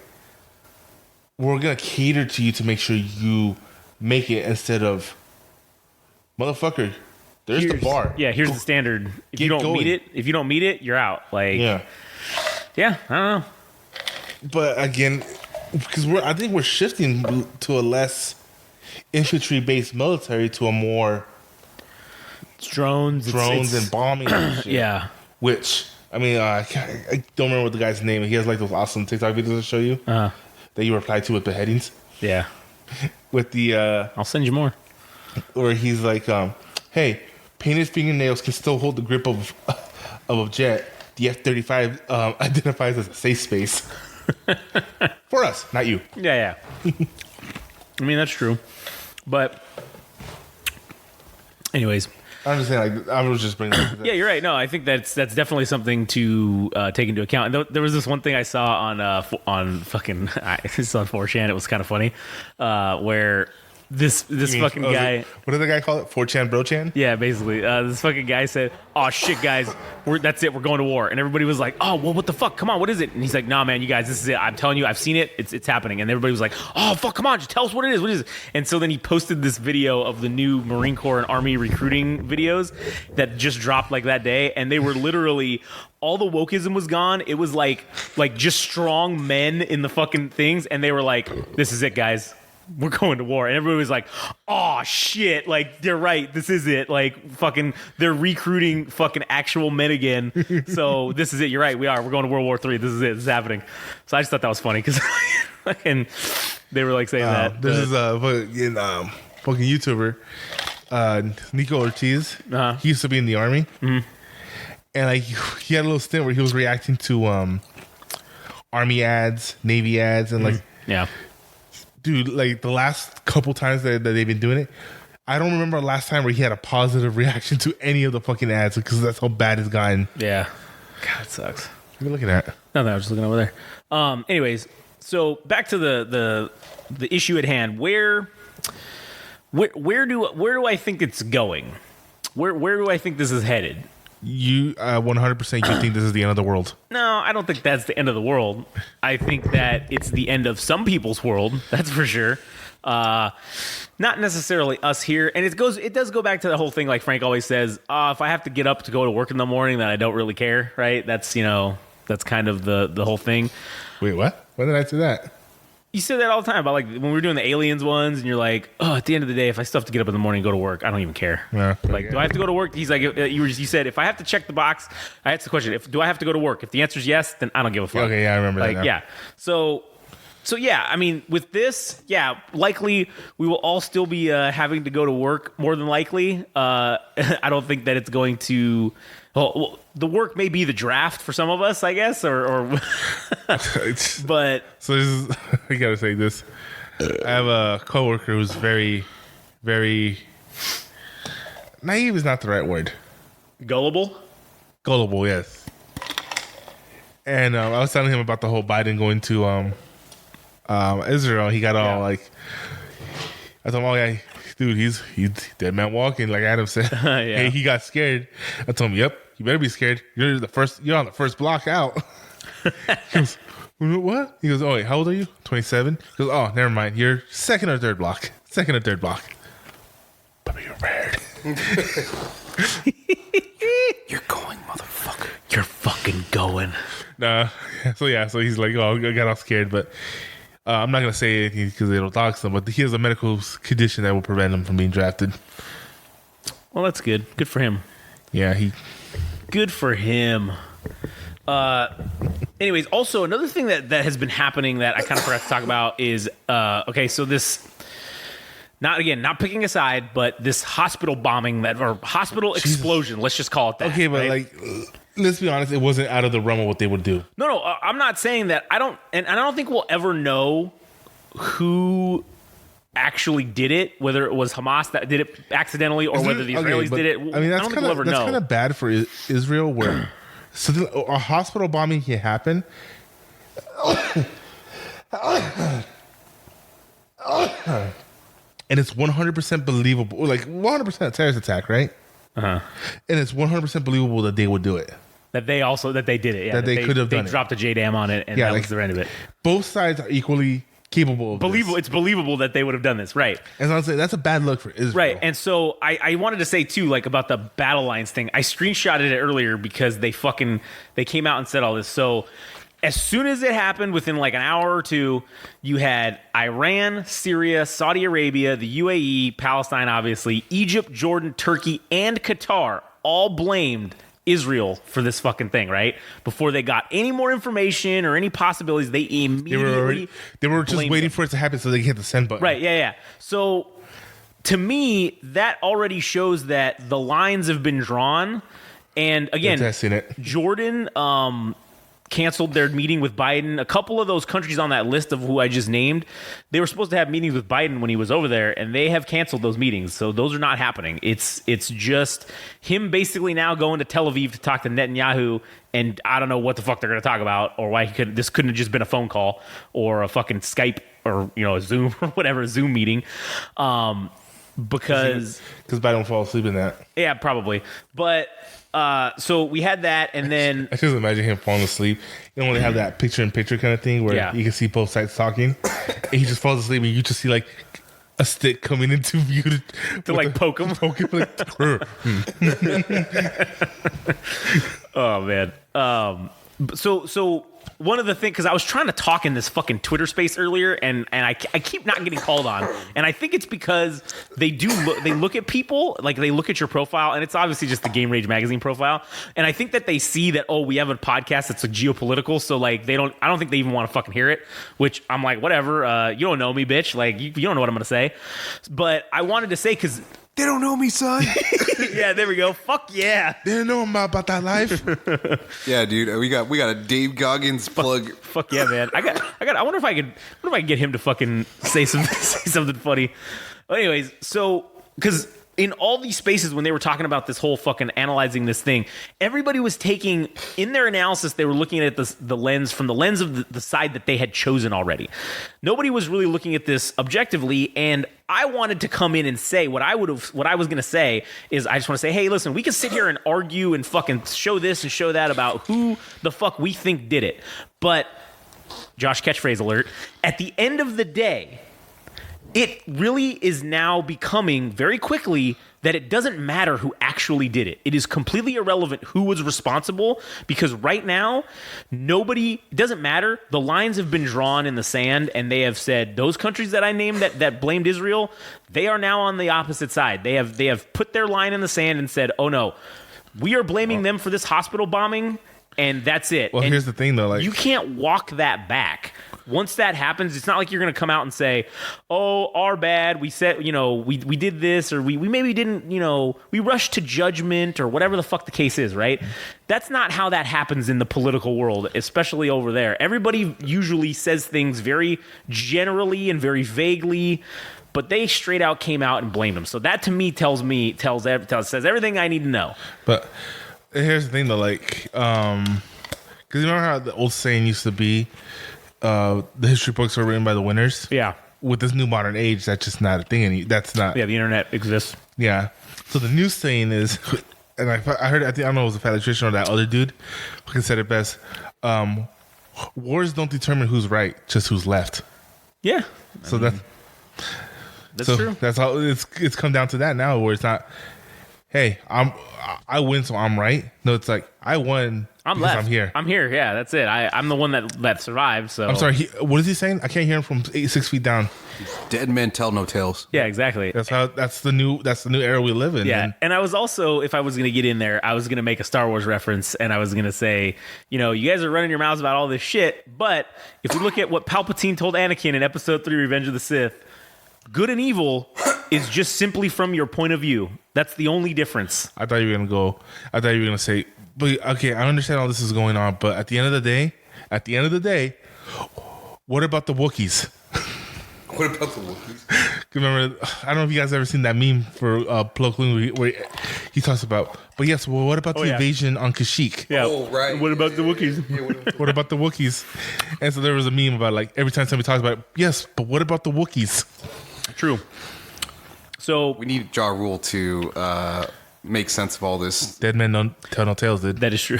we're going to cater to you to make sure you make it instead of, motherfucker, here's the bar. Yeah, here's the standard. If you don't meet it, you're out. Like, yeah, I don't know. But again, because I think we're shifting to a less infantry-based military to a more drones and bombing. And shit. Yeah. Which I mean, I don't remember what the guy's name is. He has like those awesome TikTok videos to show you that you reply to with beheadings. Yeah. With the I'll send you more. Where he's like, hey, painted fingernails can still hold the grip of a jet. The F-35 identifies as a safe space. For us, not you. Yeah. I mean, that's true. But anyways, I'm just saying, like, I was just bringing that. Yeah, you're right. No, I think that's definitely something to take into account. And there was this one thing I saw on fucking it's on 4chan. It was kind of funny, where this fucking guy. What did the guy call it? 4chan Bro-chan? Yeah, basically. This fucking guy said, "Oh shit, guys, that's it. We're going to war." And everybody was like, "Oh, well, what the fuck? Come on, what is it?" And he's like, "Nah, man, you guys, this is it. I'm telling you, I've seen it. It's happening." And everybody was like, "Oh, fuck, come on, just tell us what it is. What is it?" And so then he posted this video of the new Marine Corps and Army recruiting videos that just dropped like that day, and they were literally all the wokeism was gone. It was like just strong men in the fucking things, and they were like, "This is it, guys. We're going to war." And everybody was like, "Oh shit, like they're right, this is it, like fucking they're recruiting fucking actual men again, so this is it, you're right, we're going to World War III, this is happening." So I just thought that was funny because fucking they were like saying that. This is a fucking YouTuber, Nico Ortiz. He used to be in the Army, and like he had a little stint where he was reacting to Army ads, Navy ads, and like dude, like the last couple times that they've been doing it, I don't remember the last time where he had a positive reaction to any of the fucking ads because that's how bad it's gotten. Yeah. God, it sucks. What are you looking at? Nothing, I was just looking over there. Anyways, so back to the issue at hand. Where do I think it's going? Where do I think this is headed? You 100% you think this is the end of the world? No, I don't think that's the end of the world. I think that it's the end of some people's world. That's for sure. Not necessarily us here. And it does go back to the whole thing, like Frank always says. If I have to get up to go to work in the morning, then I don't really care, right? That's that's kind of the whole thing. Wait, what? When did I say that? You say that all the time about like when we were doing the aliens ones, and you're like, "Oh, at the end of the day, if I still have to get up in the morning and go to work, I don't even care." Yeah. Like, do I have to go to work? He's like, you said, if I have to check the box, I asked the question, do I have to go to work? If the answer is yes, then I don't give a fuck. Okay, yeah, I remember that now. Yeah. So yeah, I mean, with this, yeah, likely we will all still be having to go to work more than likely. I don't think that it's going to. Well, the work may be the draft for some of us, I guess, or but so this is, I gotta say this. I have a coworker who's very, very naive is not the right word. Gullible? Gullible, yes. And I was telling him about the whole Biden going to Israel. He got all like, I told him, oh yeah, dude, he's dead man walking, like Adam said. Hey, he got scared. I told him, yep, you better be scared. You're on the first block out. He goes, what? He goes, oh wait, how old are you? 27. He goes, oh, never mind. You're second or third block. But you're prepared. You're going, motherfucker. You're fucking going. Nah. So he's like, oh, I got all scared, but I'm not gonna say anything because it'll dox him. But he has a medical condition that will prevent him from being drafted. Well, that's good. Good for him. Yeah, Good for him. Anyways, also another thing that has been happening that I kind of forgot to talk about is okay. So this. Not picking a side, but this hospital bombing or hospital explosion, let's just call it that. Okay, but right? Let's be honest, it wasn't out of the realm of what they would do. No, I'm not saying that. I don't think we'll ever know who actually did it, whether it was Hamas that did it accidentally or whether the Israelis did it. I mean, that's kind of bad for Israel where a hospital bombing can happen. And it's 100% believable, like 100% terrorist attack, right? And it's 100% believable that they would do it. That they did it. Yeah, that they could have done it. They dropped a JDAM on it, and that was the end of it. Both sides are equally capable of believable. It's believable that they would have done this, right? And so I'm saying that's a bad look for Israel. Right. And so I wanted to say, too, like about the battle lines thing. I screenshotted it earlier because they came out and said all this. So as soon as it happened, within like an hour or two, you had Iran, Syria, Saudi Arabia, the UAE, Palestine, obviously, Egypt, Jordan, Turkey, and Qatar all blamed Israel for this fucking thing, right? Before they got any more information or any possibilities, they immediately they were just waiting for it to happen so they could hit the send button. Right, yeah. So to me, that already shows that the lines have been drawn. And again, Jordan canceled their meeting with Biden. A couple of those countries on that list of who I just named, they were supposed to have meetings with Biden when he was over there, and they have canceled those meetings. So those are not happening. It's just him basically now going to Tel Aviv to talk to Netanyahu, and I don't know what the fuck they're going to talk about, or why this couldn't have just been a phone call or a fucking Skype or a Zoom or whatever, a Zoom meeting. Because Biden will fall asleep in that. Yeah, probably. But so we had that, and then I just imagine him falling asleep. You know when they have that picture-in-picture kind of thing where you can see both sides talking, and he just falls asleep, and you just see like a stick coming into view to like poke him. Oh man. So one of the things, because I was trying to talk in this fucking Twitter space earlier, and I keep not getting called on, and I think it's because they look at people, like they look at your profile, and it's obviously just the Game Rage magazine profile, and I think that they see that, oh, we have a podcast that's like geopolitical, so like I don't think they even want to fucking hear it, which I'm like, whatever, you don't know me, bitch, like you don't know what I'm gonna say, but I wanted to say, because they don't know me, son. Yeah, there we go. Fuck yeah. They don't know about that life. Yeah, dude. We got a Dave Goggins plug. Fuck yeah, man. I wonder if I could get him to fucking say something funny. But anyways, so because in all these spaces when they were talking about this whole fucking analyzing this thing, everybody was taking, in their analysis, they were looking at the lens from the lens of the side that they had chosen already. Nobody was really looking at this objectively, and I wanted to come in and say what I was going to say is, I just want to say, hey, listen, we can sit here and argue and fucking show this and show that about who the fuck we think did it. But, Josh catchphrase alert, at the end of the day, it really is now becoming very quickly that it doesn't matter who actually did it. It is completely irrelevant who was responsible, because right now, it doesn't matter. The lines have been drawn in the sand, and they have said those countries that I named that blamed Israel, they are now on the opposite side. They have put their line in the sand and said, oh no, we are blaming them for this hospital bombing, and that's it. Well, and here's the thing though, like, you can't walk that back. Once that happens, it's not like you're going to come out and say, "Oh, our bad. We said, we did this, or we maybe didn't, we rushed to judgment, or whatever the fuck the case is." Right? That's not how that happens in the political world, especially over there. Everybody usually says things very generally and very vaguely, but they straight out came out and blamed him. So that to me says everything I need to know. But here's the thing, though, like, because you remember how the old saying used to be, the history books are written by the winners? Yeah. With this new modern age, that's just not a thing. That's not. Yeah, the internet exists. Yeah. So the new saying is, and I heard, I don't know if it was a electrician or that other dude who said it best. Wars don't determine who's right, just who's left. Yeah. So that's true. That's how it's come down to that now, where it's not, hey, I win, so I'm right. No, it's like I won. I'm left. I'm here. I'm here. Yeah, that's it. I'm the one that survived. So I'm sorry. What is he saying? I can't hear him from 6 feet down. Dead men tell no tales. Yeah, exactly. That's the new era we live in. Yeah, man. and I was also, if I was going to get in there, I was going to make a Star Wars reference, and I was going to say, you guys are running your mouths about all this shit, but if we look at what Palpatine told Anakin in Episode 3, Revenge of the Sith, good and evil is just simply from your point of view. That's the only difference. I thought you were gonna say, but okay, I understand all this is going on, but at the end of the day, what about the Wookiees? What about the Wookiees? Remember, I don't know if you guys ever seen that meme for Plo Koon where he talks about, but yes, well, what about the invasion on Kashyyyk? Yeah. Oh, right. What about the Wookiees? Yeah, what about the Wookiees? And so there was a meme about, like, every time somebody talks about it, yes, but what about the Wookiees? True. So we need Ja Rule to make sense of all this. Dead men don't tell no tales, dude. that is true.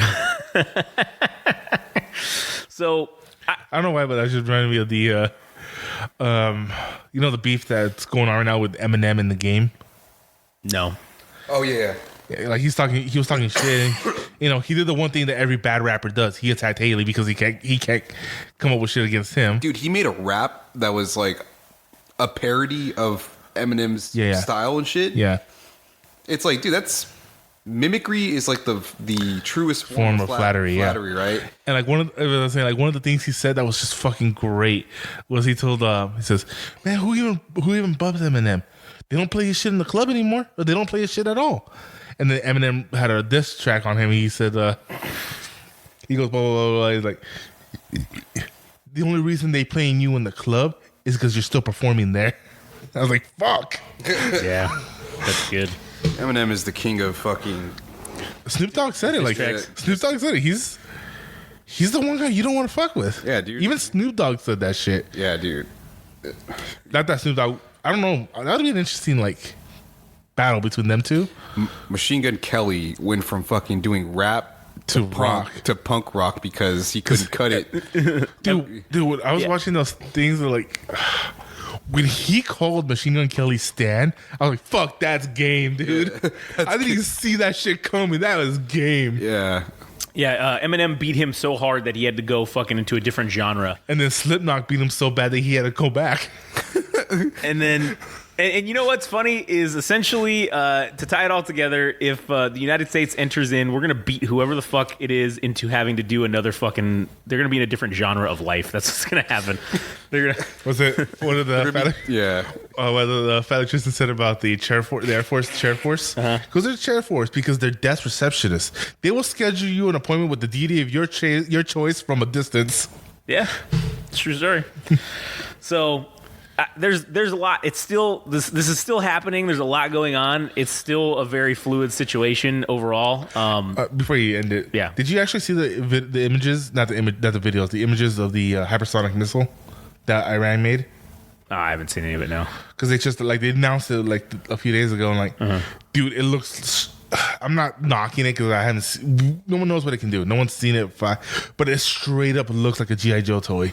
So I don't know why, but that just reminded me of the the beef that's going on right now with Eminem in the game. No. Oh yeah. Like he was talking shit. He did the one thing that every bad rapper does. He attacked Haley because he can't come up with shit against him. Dude, he made a rap that was like a parody of Eminem's style and shit. Yeah. It's like, dude, that's mimicry is like the truest form of flattery, right? And like one of the things he said that was just fucking great was he told he says, "Man, who even bubs Eminem? They don't play his shit in the club anymore, or they don't play his shit at all." And then Eminem had a diss track on him. He said, he goes, blah, blah, blah, blah. He's like, the only reason they playing you in the club is because you're still performing there. I was like, fuck. Yeah, that's good. Eminem is the king of fucking. Snoop Dogg said it. Like Snoop Dogg said it. He's the one guy you don't want to fuck with. Yeah, dude. Even Snoop Dogg said that shit. Yeah, dude. Not that Snoop Dogg. I don't know. That would be an interesting battle between them two. Machine Gun Kelly went from fucking doing rap to rock to punk rock because he couldn't cut it. Dude, I was watching those things that when he called Machine Gun Kelly Stan, I was like, fuck, that's game, dude. I didn't even see that shit coming. That was game. Yeah. Yeah, Eminem beat him so hard that he had to go fucking into a different genre. And then Slipknot beat him so bad that he had to go back. And then... And you know what's funny is essentially, to tie it all together, if the United States enters in, we're going to beat whoever the fuck it is into having to do another fucking... They're going to be in a different genre of life. That's what's going to happen. They're going to... Was it... What did the... Yeah. Whether the fellow Tristan said about the Air Force chair force? Because they're chair force because they're desk receptionists. They will schedule you an appointment with the deity of your choice from a distance. Yeah. It's true story. So... there's a lot. It's still this is still happening. There's a lot going on. It's still a very fluid situation overall. Before you end it, yeah. Did you actually see the images? Not the videos. The images of the hypersonic missile that Iran made. I haven't seen any of it now because they announced it a few days ago. And dude, it looks. I'm not knocking it because I haven't. No one knows what it can do. No one's seen it, but it straight up looks like a GI Joe toy.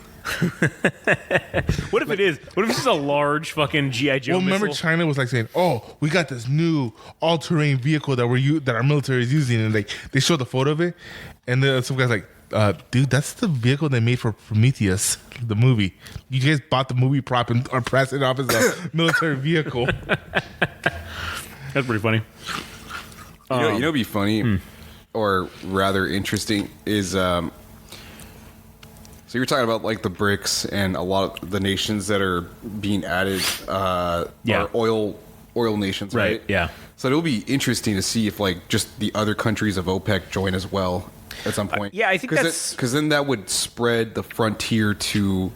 What if it is? What if it's just a large fucking GI Joe? Well, remember China was saying, "Oh, we got this new all-terrain vehicle that our military is using," and they showed the photo of it, and then some guy's like, "Dude, that's the vehicle they made for Prometheus, the movie. You guys bought the movie prop and are pressing it off as a military vehicle." That's pretty funny. You know, what'd be funny, or rather interesting, is So you're talking about like the BRICS and a lot of the nations that are being added are oil nations, right? Yeah. So it'll be interesting to see if like just the other countries of OPEC join as well at some point. Yeah, I think that's because then that would spread the frontier to,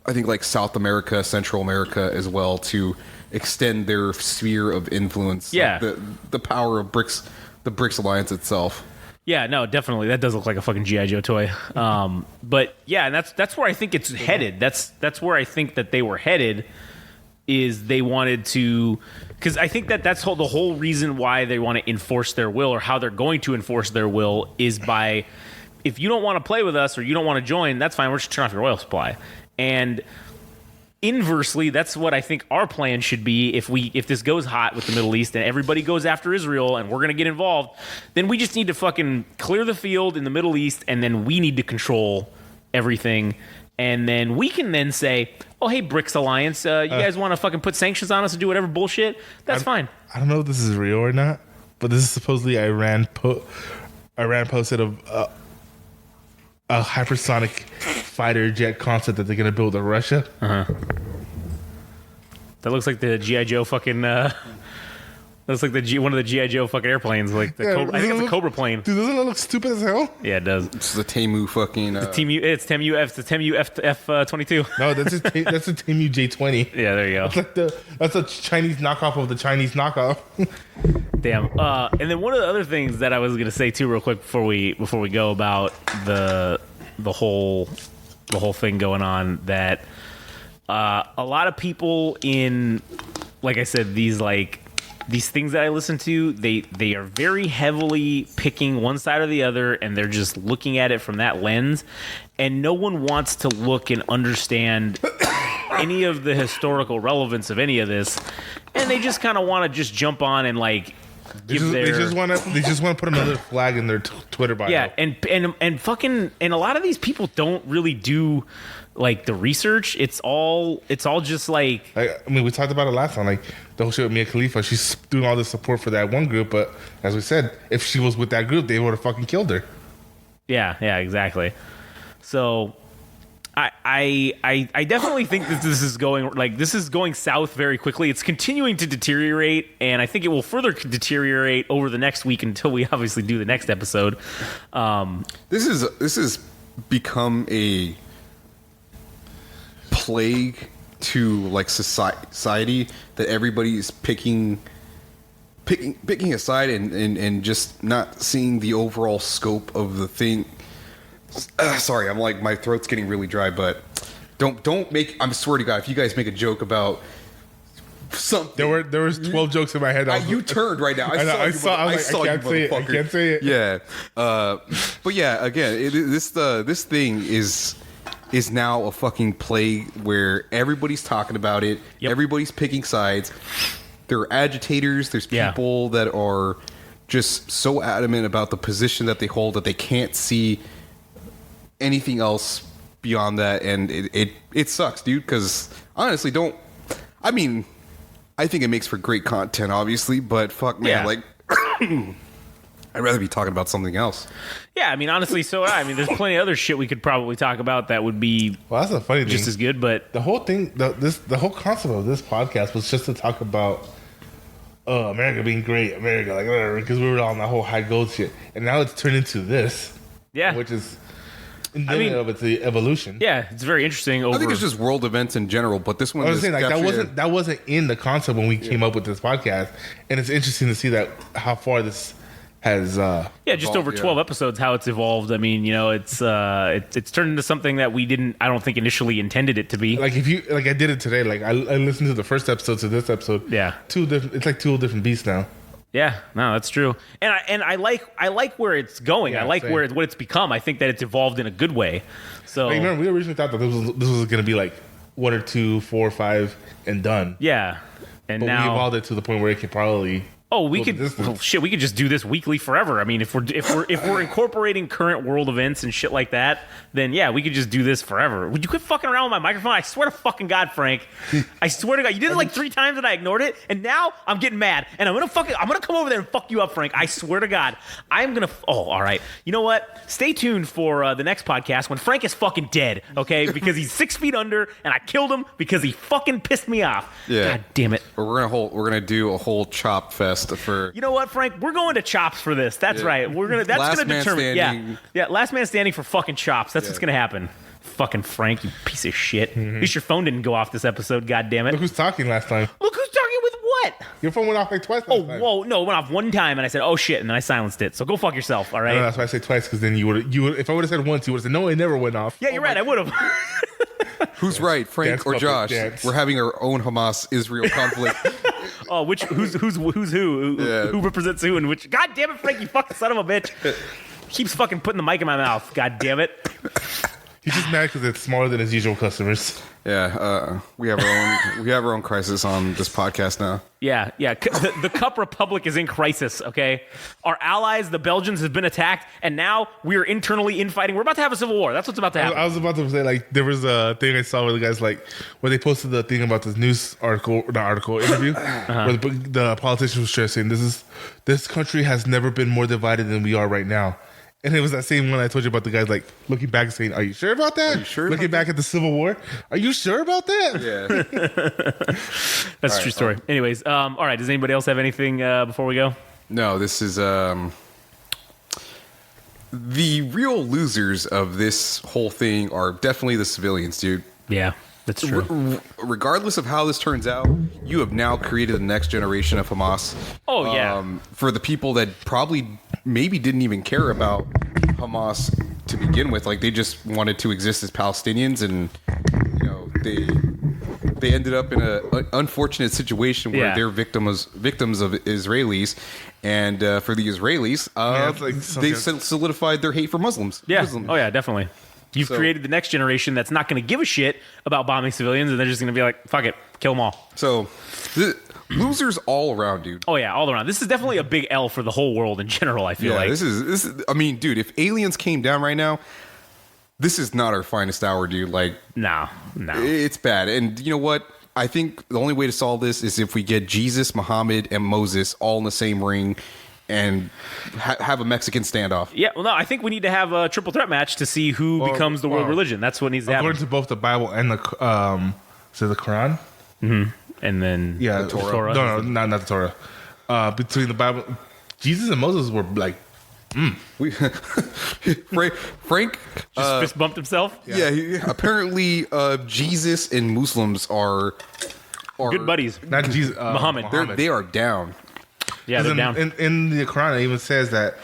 I think, like South America, Central America as well, to extend their sphere of influence. Yeah, like the power of BRICS, the BRICS alliance itself. Yeah, no, definitely. That does look like a fucking G.I. Joe toy. But yeah, and that's where I think it's headed. That's where I think that they were headed, is they wanted to, because I think that's the whole reason why they want to enforce their will, or how they're going to enforce their will, is by, if you don't want to play with us or you don't want to join, that's fine. We're just turn off your oil supply. And inversely, that's what I think our plan should be. If this goes hot with the Middle East and everybody goes after Israel and we're going to get involved, then we just need to fucking clear the field in the Middle East, and then we need to control everything. And then we can then say, oh, hey, BRICS Alliance, you guys want to fucking put sanctions on us and do whatever bullshit? That's fine. I don't know if this is real or not, but this is supposedly Iran posted a hypersonic fighter jet concept that they're going to build in Russia. That looks like the G.I. Joe fucking... That's like one of the G.I. Joe fucking airplanes. Like the Cobra, I think it's a Cobra plane. Dude, doesn't it look stupid as hell? Yeah, it does. It's the Temu fucking... It's Temu F-22. No, that's a Temu J20. Yeah, there you go. That's a Chinese knockoff of the Chinese knockoff. Damn. And then one of the other things that I was going to say too, real quick, before we go about the whole thing going on, that a lot of people in, like I said, these things that I listen to, they are very heavily picking one side or the other, and they're just looking at it from that lens, and no one wants to look and understand any of the historical relevance of any of this, and they just kind of want to just jump on and like they just want to put another flag in their Twitter bio. Yeah, and fucking, and a lot of these people don't really do like the research. It's all just like I mean, we talked about it last time. Like the whole shit with Mia Khalifa, she's doing all this support for that one group, but as we said, if she was with that group, they would have fucking killed her. Yeah, exactly. So I definitely think that this is going south very quickly. It's continuing to deteriorate, and I think it will further deteriorate over the next week until we obviously do the next episode. This has become a plague to like society, that everybody's picking a side and just not seeing the overall scope of the thing. Sorry, I'm like, my throat's getting really dry, but don't make, I swear to God, if you guys make a joke about something. There was 12 jokes in my head. You turned right now. I can't say it. Yeah. But yeah, again, this thing is now a fucking plague where everybody's talking about it. Yep. Everybody's picking sides. There are agitators. There's people that are just so adamant about the position that they hold that they can't see anything else beyond that, and it sucks, dude, because honestly, I think it makes for great content, obviously, but fuck, man, like I'd rather be talking about something else. Yeah, I mean, honestly, there's plenty of other shit we could probably talk about that would be that's a funny just thing. As good, but the whole thing, the whole concept of this podcast was just to talk about America being great, America, like whatever, because we were on the whole high gold shit, and now it's turned into this, which is of its evolution. Yeah, it's very interesting. I think it's just world events in general, but this one, I was saying, like, that wasn't in the concept when we came up with this podcast, and it's interesting to see that how far this has just over 12 episodes, how it's evolved. I mean, it's turned into something that I don't think initially intended it to be. Like if you, like I did it today, like I listened to the first episode to this episode. Yeah, it's like two different beasts now. Yeah, no, that's true, and I like where it's going. I like what it's become. I think that it's evolved in a good way. So like, remember, we originally thought that this was going to be like 1 or 2, 4 or 5 and done. Yeah, and but now we evolved it to the point where it can probably. Oh, we could. Well, shit, we could just do this weekly forever. I mean, if we're incorporating current world events and shit like that, then yeah, we could just do this forever. Would you quit fucking around with my microphone? I swear to fucking God, Frank. I swear to God, you did it like 3 times and I ignored it, and now I'm getting mad, and I'm gonna come over there and fuck you up, Frank. I swear to God, I'm gonna. Oh, all right. You know what? Stay tuned for the next podcast when Frank is fucking dead. Okay, because he's 6 feet under, and I killed him because he fucking pissed me off. Yeah. God damn it. We're gonna do a whole chop fest for. You know what, Frank? We're going to chops for this. That's right. That's last gonna man determine. standing. Yeah. Last man standing for fucking chops. That's what's gonna happen. Fucking Frank, you piece of shit. At least your phone didn't go off this episode. God damn it. Look who's talking last time. Look who's talking with what? Your phone went off like twice. Oh, whoa, no, it went off one time, and I said, "Oh shit," and then I silenced it. So go fuck yourself. All right. No, that's why I say twice, because then you would. If I would have said once, you would have said no. It never went off. Yeah, you're right. I would have. Who's right, Frank Dance or puppet Josh? dance. We're having our own Hamas-Israel conflict. Oh, who's who represents who and which? God damn it, Frank, you fucking son of a bitch. Keeps fucking putting the mic in my mouth. God damn it. He's just mad because it's smaller than his usual customers. Yeah, we have our own crisis on this podcast now. Yeah. The Cup Republic is in crisis, okay? Our allies, the Belgians, have been attacked, and now we are internally infighting. We're about to have a civil war. That's what's about to happen. I was about to say, like, there was a thing I saw where the guys, like, where they posted the thing about this news interview, where the politician was stressing, this country has never been more divided than we are right now. And it was that same one I told you about, the guys like looking back and saying, "Are you sure about that? Are you sure Looking back at the Civil War, are you sure about that?" Yeah. That's a true story. Anyways, all right. Does anybody else have anything before we go? No, this is the real losers of this whole thing are definitely the civilians, dude. Yeah, that's true. Regardless of how this turns out, you have now created the next generation of Hamas. Oh, yeah. For the people that probably maybe didn't even care about Hamas to begin with, like they just wanted to exist as Palestinians, and you know they ended up in an unfortunate situation where they're victims of Israelis, and for the Israelis, they solidified their hate for Muslims. Yeah. Muslims. Oh yeah, definitely. You've created the next generation that's not going to give a shit about bombing civilians, and they're just going to be like, fuck it, kill them all. So, losers all around, dude. Oh, yeah, all around. This is definitely a big L for the whole world in general, I feel like. This is, I mean, dude, if aliens came down right now, this is not our finest hour, dude. Like, no. It's bad. And you know what? I think the only way to solve this is if we get Jesus, Muhammad, and Moses all in the same ring and have a Mexican standoff. Yeah, well, no, I think we need to have a triple threat match to see who becomes the world religion. That's what needs to happen. According to both the Bible and the Quran. Mm-hmm. And then the Torah. No, not the Torah. Between the Bible, Jesus and Moses were like, Frank just fist bumped himself. Yeah, apparently Jesus and Muslims are good buddies. Not Jesus, Muhammad. They are down. Yeah, they're down. In the Quran, it even says that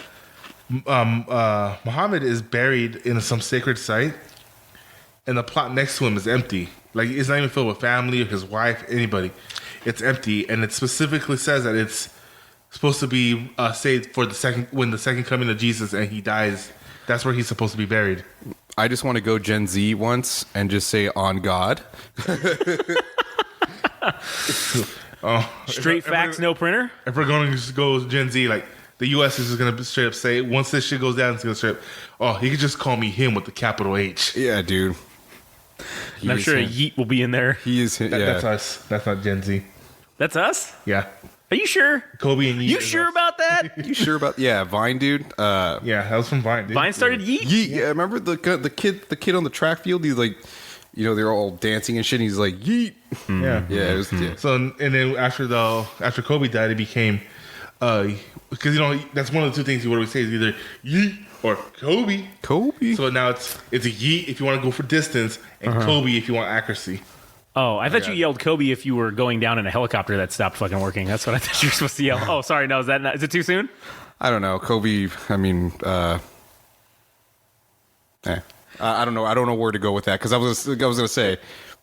Muhammad is buried in some sacred site, and the plot next to him is empty. Like, it's not even filled with family or his wife, anybody. It's empty, and it specifically says that it's supposed to be saved for when the second coming of Jesus and he dies. That's where he's supposed to be buried. I just want to go Gen Z once and just say on God. Straight facts, no printer. If we're going to go Gen Z, like the U.S. is just going to straight up say, once this shit goes down, it's going to straight up, he could just call me him with the capital H. Yeah, dude. And I'm sure a yeet will be in there. He is. That's us. That's not Gen Z. That's us? Yeah. Are you sure? Kobe and Yeet. You sure about that? You sure about? Yeah, Vine, dude. Yeah, that was from Vine, dude. Vine started Yeet? Yeet. Yeah, remember the kid on the track field? He's like, they're all dancing and shit. And he's like, Yeet. Yeah. Yeah. It was, yeah. So, and then after Kobe died, it became, because that's one of the two things you would always say is either Yeet or Kobe. Kobe. So now it's a Yeet if you want to go for distance, and Kobe if you want accuracy. Oh, I thought you yelled Kobe if you were going down in a helicopter that stopped fucking working. That's what I thought you were supposed to yell. Oh, sorry. No, is it too soon? I don't know. Kobe, I mean, I don't know. I don't know where to go with that because I was going to say,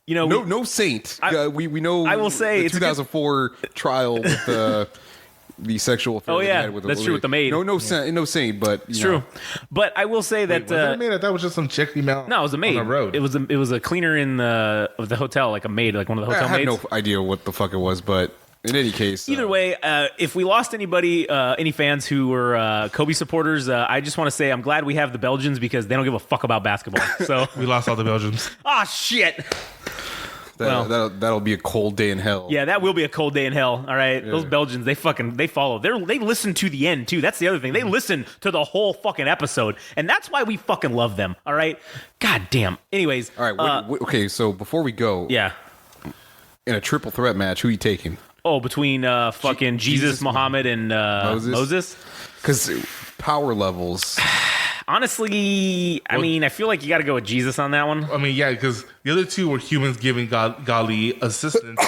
no saint. We know. I will say the 2004 trial with the sexual affair. Oh yeah, that's true with the maid. No saint, but it's true. But I will say that was it a maid? I thought it was just some chick female. No, it was a maid on the road. It was a cleaner in the hotel, like a maid, like one of the hotel maids. I have no idea what the fuck it was, but In any case, either way, if we lost anybody, any fans who were Kobe supporters, I just want to say I'm glad we have the Belgians because they don't give a fuck about basketball. So we lost all the Belgians. Ah, shit. That'll be a cold day in hell. Yeah, that will be a cold day in hell. All right, those Belgians, they follow. They listen to the end too. That's the other thing. They listen to the whole fucking episode, and that's why we fucking love them. All right, god damn. Anyways, all right. Okay, so before we go, yeah, in a triple threat match, who are you taking? Oh, between fucking Jesus, Muhammad, and Moses? Because power levels. Honestly, I mean, I feel like you got to go with Jesus on that one. I mean, yeah, because the other two were humans giving godly assistance,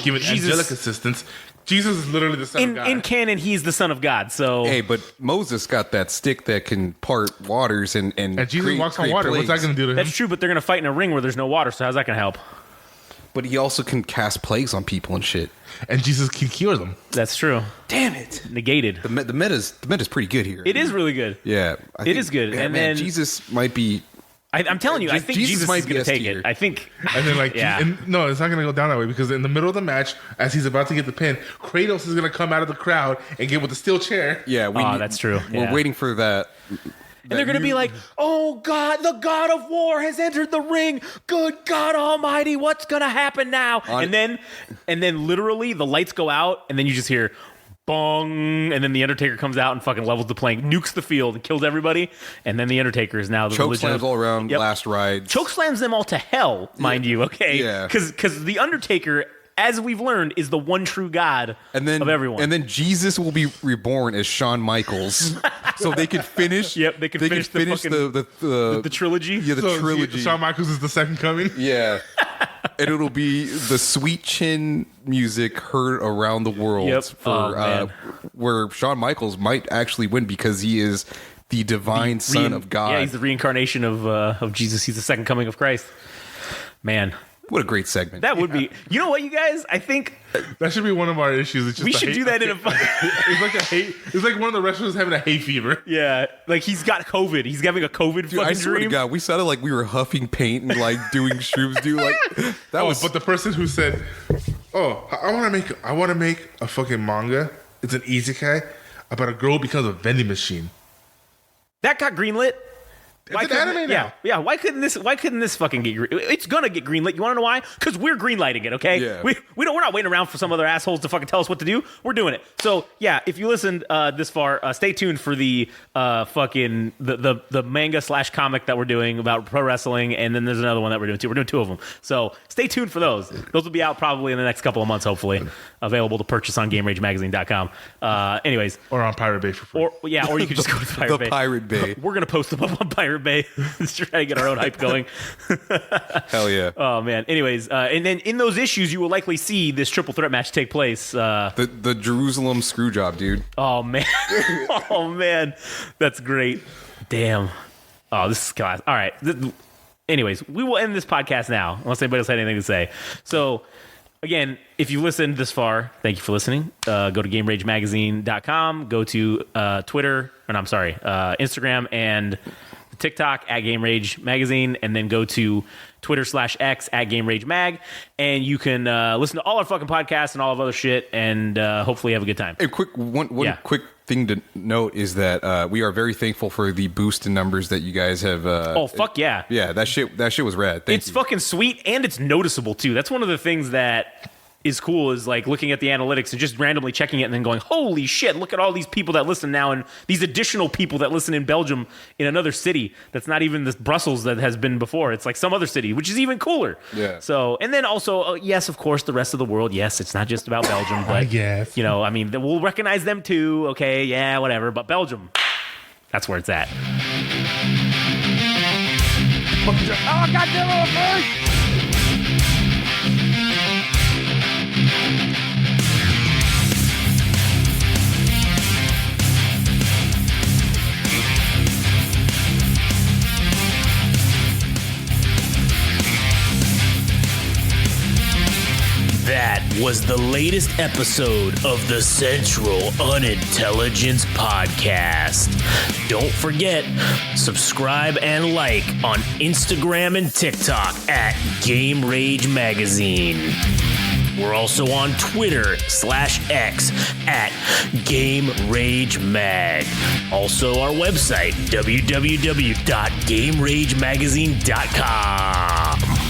giving angelic assistance. Jesus is literally the son of God. In canon, he's the son of God. So hey, but Moses got that stick that can part waters and Jesus walks on water. Plagues. What's that going to do to him? That's true, but they're going to fight in a ring where there's no water. So how's that going to help? But he also can cast plagues on people and shit. And Jesus can cure them. That's true. Damn it. Negated. The meta's pretty good here. It is really good. Yeah. It is good. Yeah, And man, then Jesus might be... I'm telling you, I think Jesus might is going to take tier. it. I think... And then no, it's not going to go down that way because in the middle of the match, as he's about to get the pin, Kratos is going to come out of the crowd and get with the steel chair. Yeah. that's true. We're waiting for that... And they're going to be like, oh, God, the God of War has entered the ring. Good God Almighty, what's going to happen now? And then literally the lights go out, and then you just hear bong, and then the Undertaker comes out and fucking levels the plank, nukes the field, and kills everybody. And then the Undertaker is now the choke slams all around, last ride. Choke slams them all to hell, mind you, okay? Yeah. Because the Undertaker, as we've learned, is the one true God of everyone. And then Jesus will be reborn as Shawn Michaels. So they could finish. Yep, they could finish the trilogy. Yeah, the trilogy. Shawn Michaels is the second coming. Yeah. And it'll be the sweet chin music heard around the world for where Shawn Michaels might actually win because he is the divine son of God. Yeah, he's the reincarnation of Jesus. He's the second coming of Christ. Man. What a great segment. That would be. You know what, you guys? I think that should be one of our issues. It's just we should do that in a. It's like a hate. It's like one of the wrestlers having a hay fever. Yeah, like he's got COVID. He's having a COVID fucking I swear dream. to God, we sounded like we were huffing paint and like doing shrooms. That was. But the person who said, "Oh, I want to make a fucking manga. It's an isekai about a girl who becomes a vending machine." That got greenlit. It's an anime now. Yeah. Why couldn't this fucking get? It's gonna get greenlit. You want to know why? Because we're greenlighting it. Okay. Yeah. We're not waiting around for some other assholes to fucking tell us what to do. We're doing it. So yeah, if you listened this far, stay tuned for the fucking the manga / comic that we're doing about pro wrestling, and then there's another one that we're doing too. We're doing two of them. So stay tuned for those. Those will be out probably in the next couple of months, hopefully. Available to purchase on GameRageMagazine.com. Anyways, or on Pirate Bay for free. Or you can just go to Pirate Bay. The Pirate Bay. We're gonna post them up on Pirate Bay. Try to get our own hype going. Hell yeah. Oh man. Anyways, and then in those issues, you will likely see this triple threat match take place. The Jerusalem screw job, dude. Oh man. Oh man. That's great. Damn. Oh, this is class. All right. Anyways, we will end this podcast now, unless anybody else had anything to say. So, again, if you listened this far, thank you for listening. Go to GameRageMagazine.com. Go to Instagram and TikTok at Game Rage Magazine, and then go to Twitter /X at Game Rage Mag, and you can listen to all our fucking podcasts and all of other shit, and hopefully have a good time. A quick quick thing to note is that we are very thankful for the boost in numbers that you guys have. Fuck yeah, yeah, that shit was rad. It's fucking sweet, and it's noticeable too. That's one of the things that is cool, is like looking at the analytics and just randomly checking it and then going, holy shit, look at all these people that listen now, and these additional people that listen in Belgium, in another city that's not even this Brussels that has been before. It's like some other city, which is even cooler. Yeah. So, and then also, yes, of course, the rest of the world. Yes, it's not just about Belgium, but yes, you know, I mean, we'll recognize them too. Okay, yeah, whatever. But Belgium, that's where it's at. Oh, Godzilla first! That was the latest episode of the Central Unintelligence Podcast. Don't forget, subscribe and like on Instagram and TikTok at Game Rage Magazine. We're also on Twitter /X at Game Rage Mag. Also, our website, www.GameRageMagazine.com.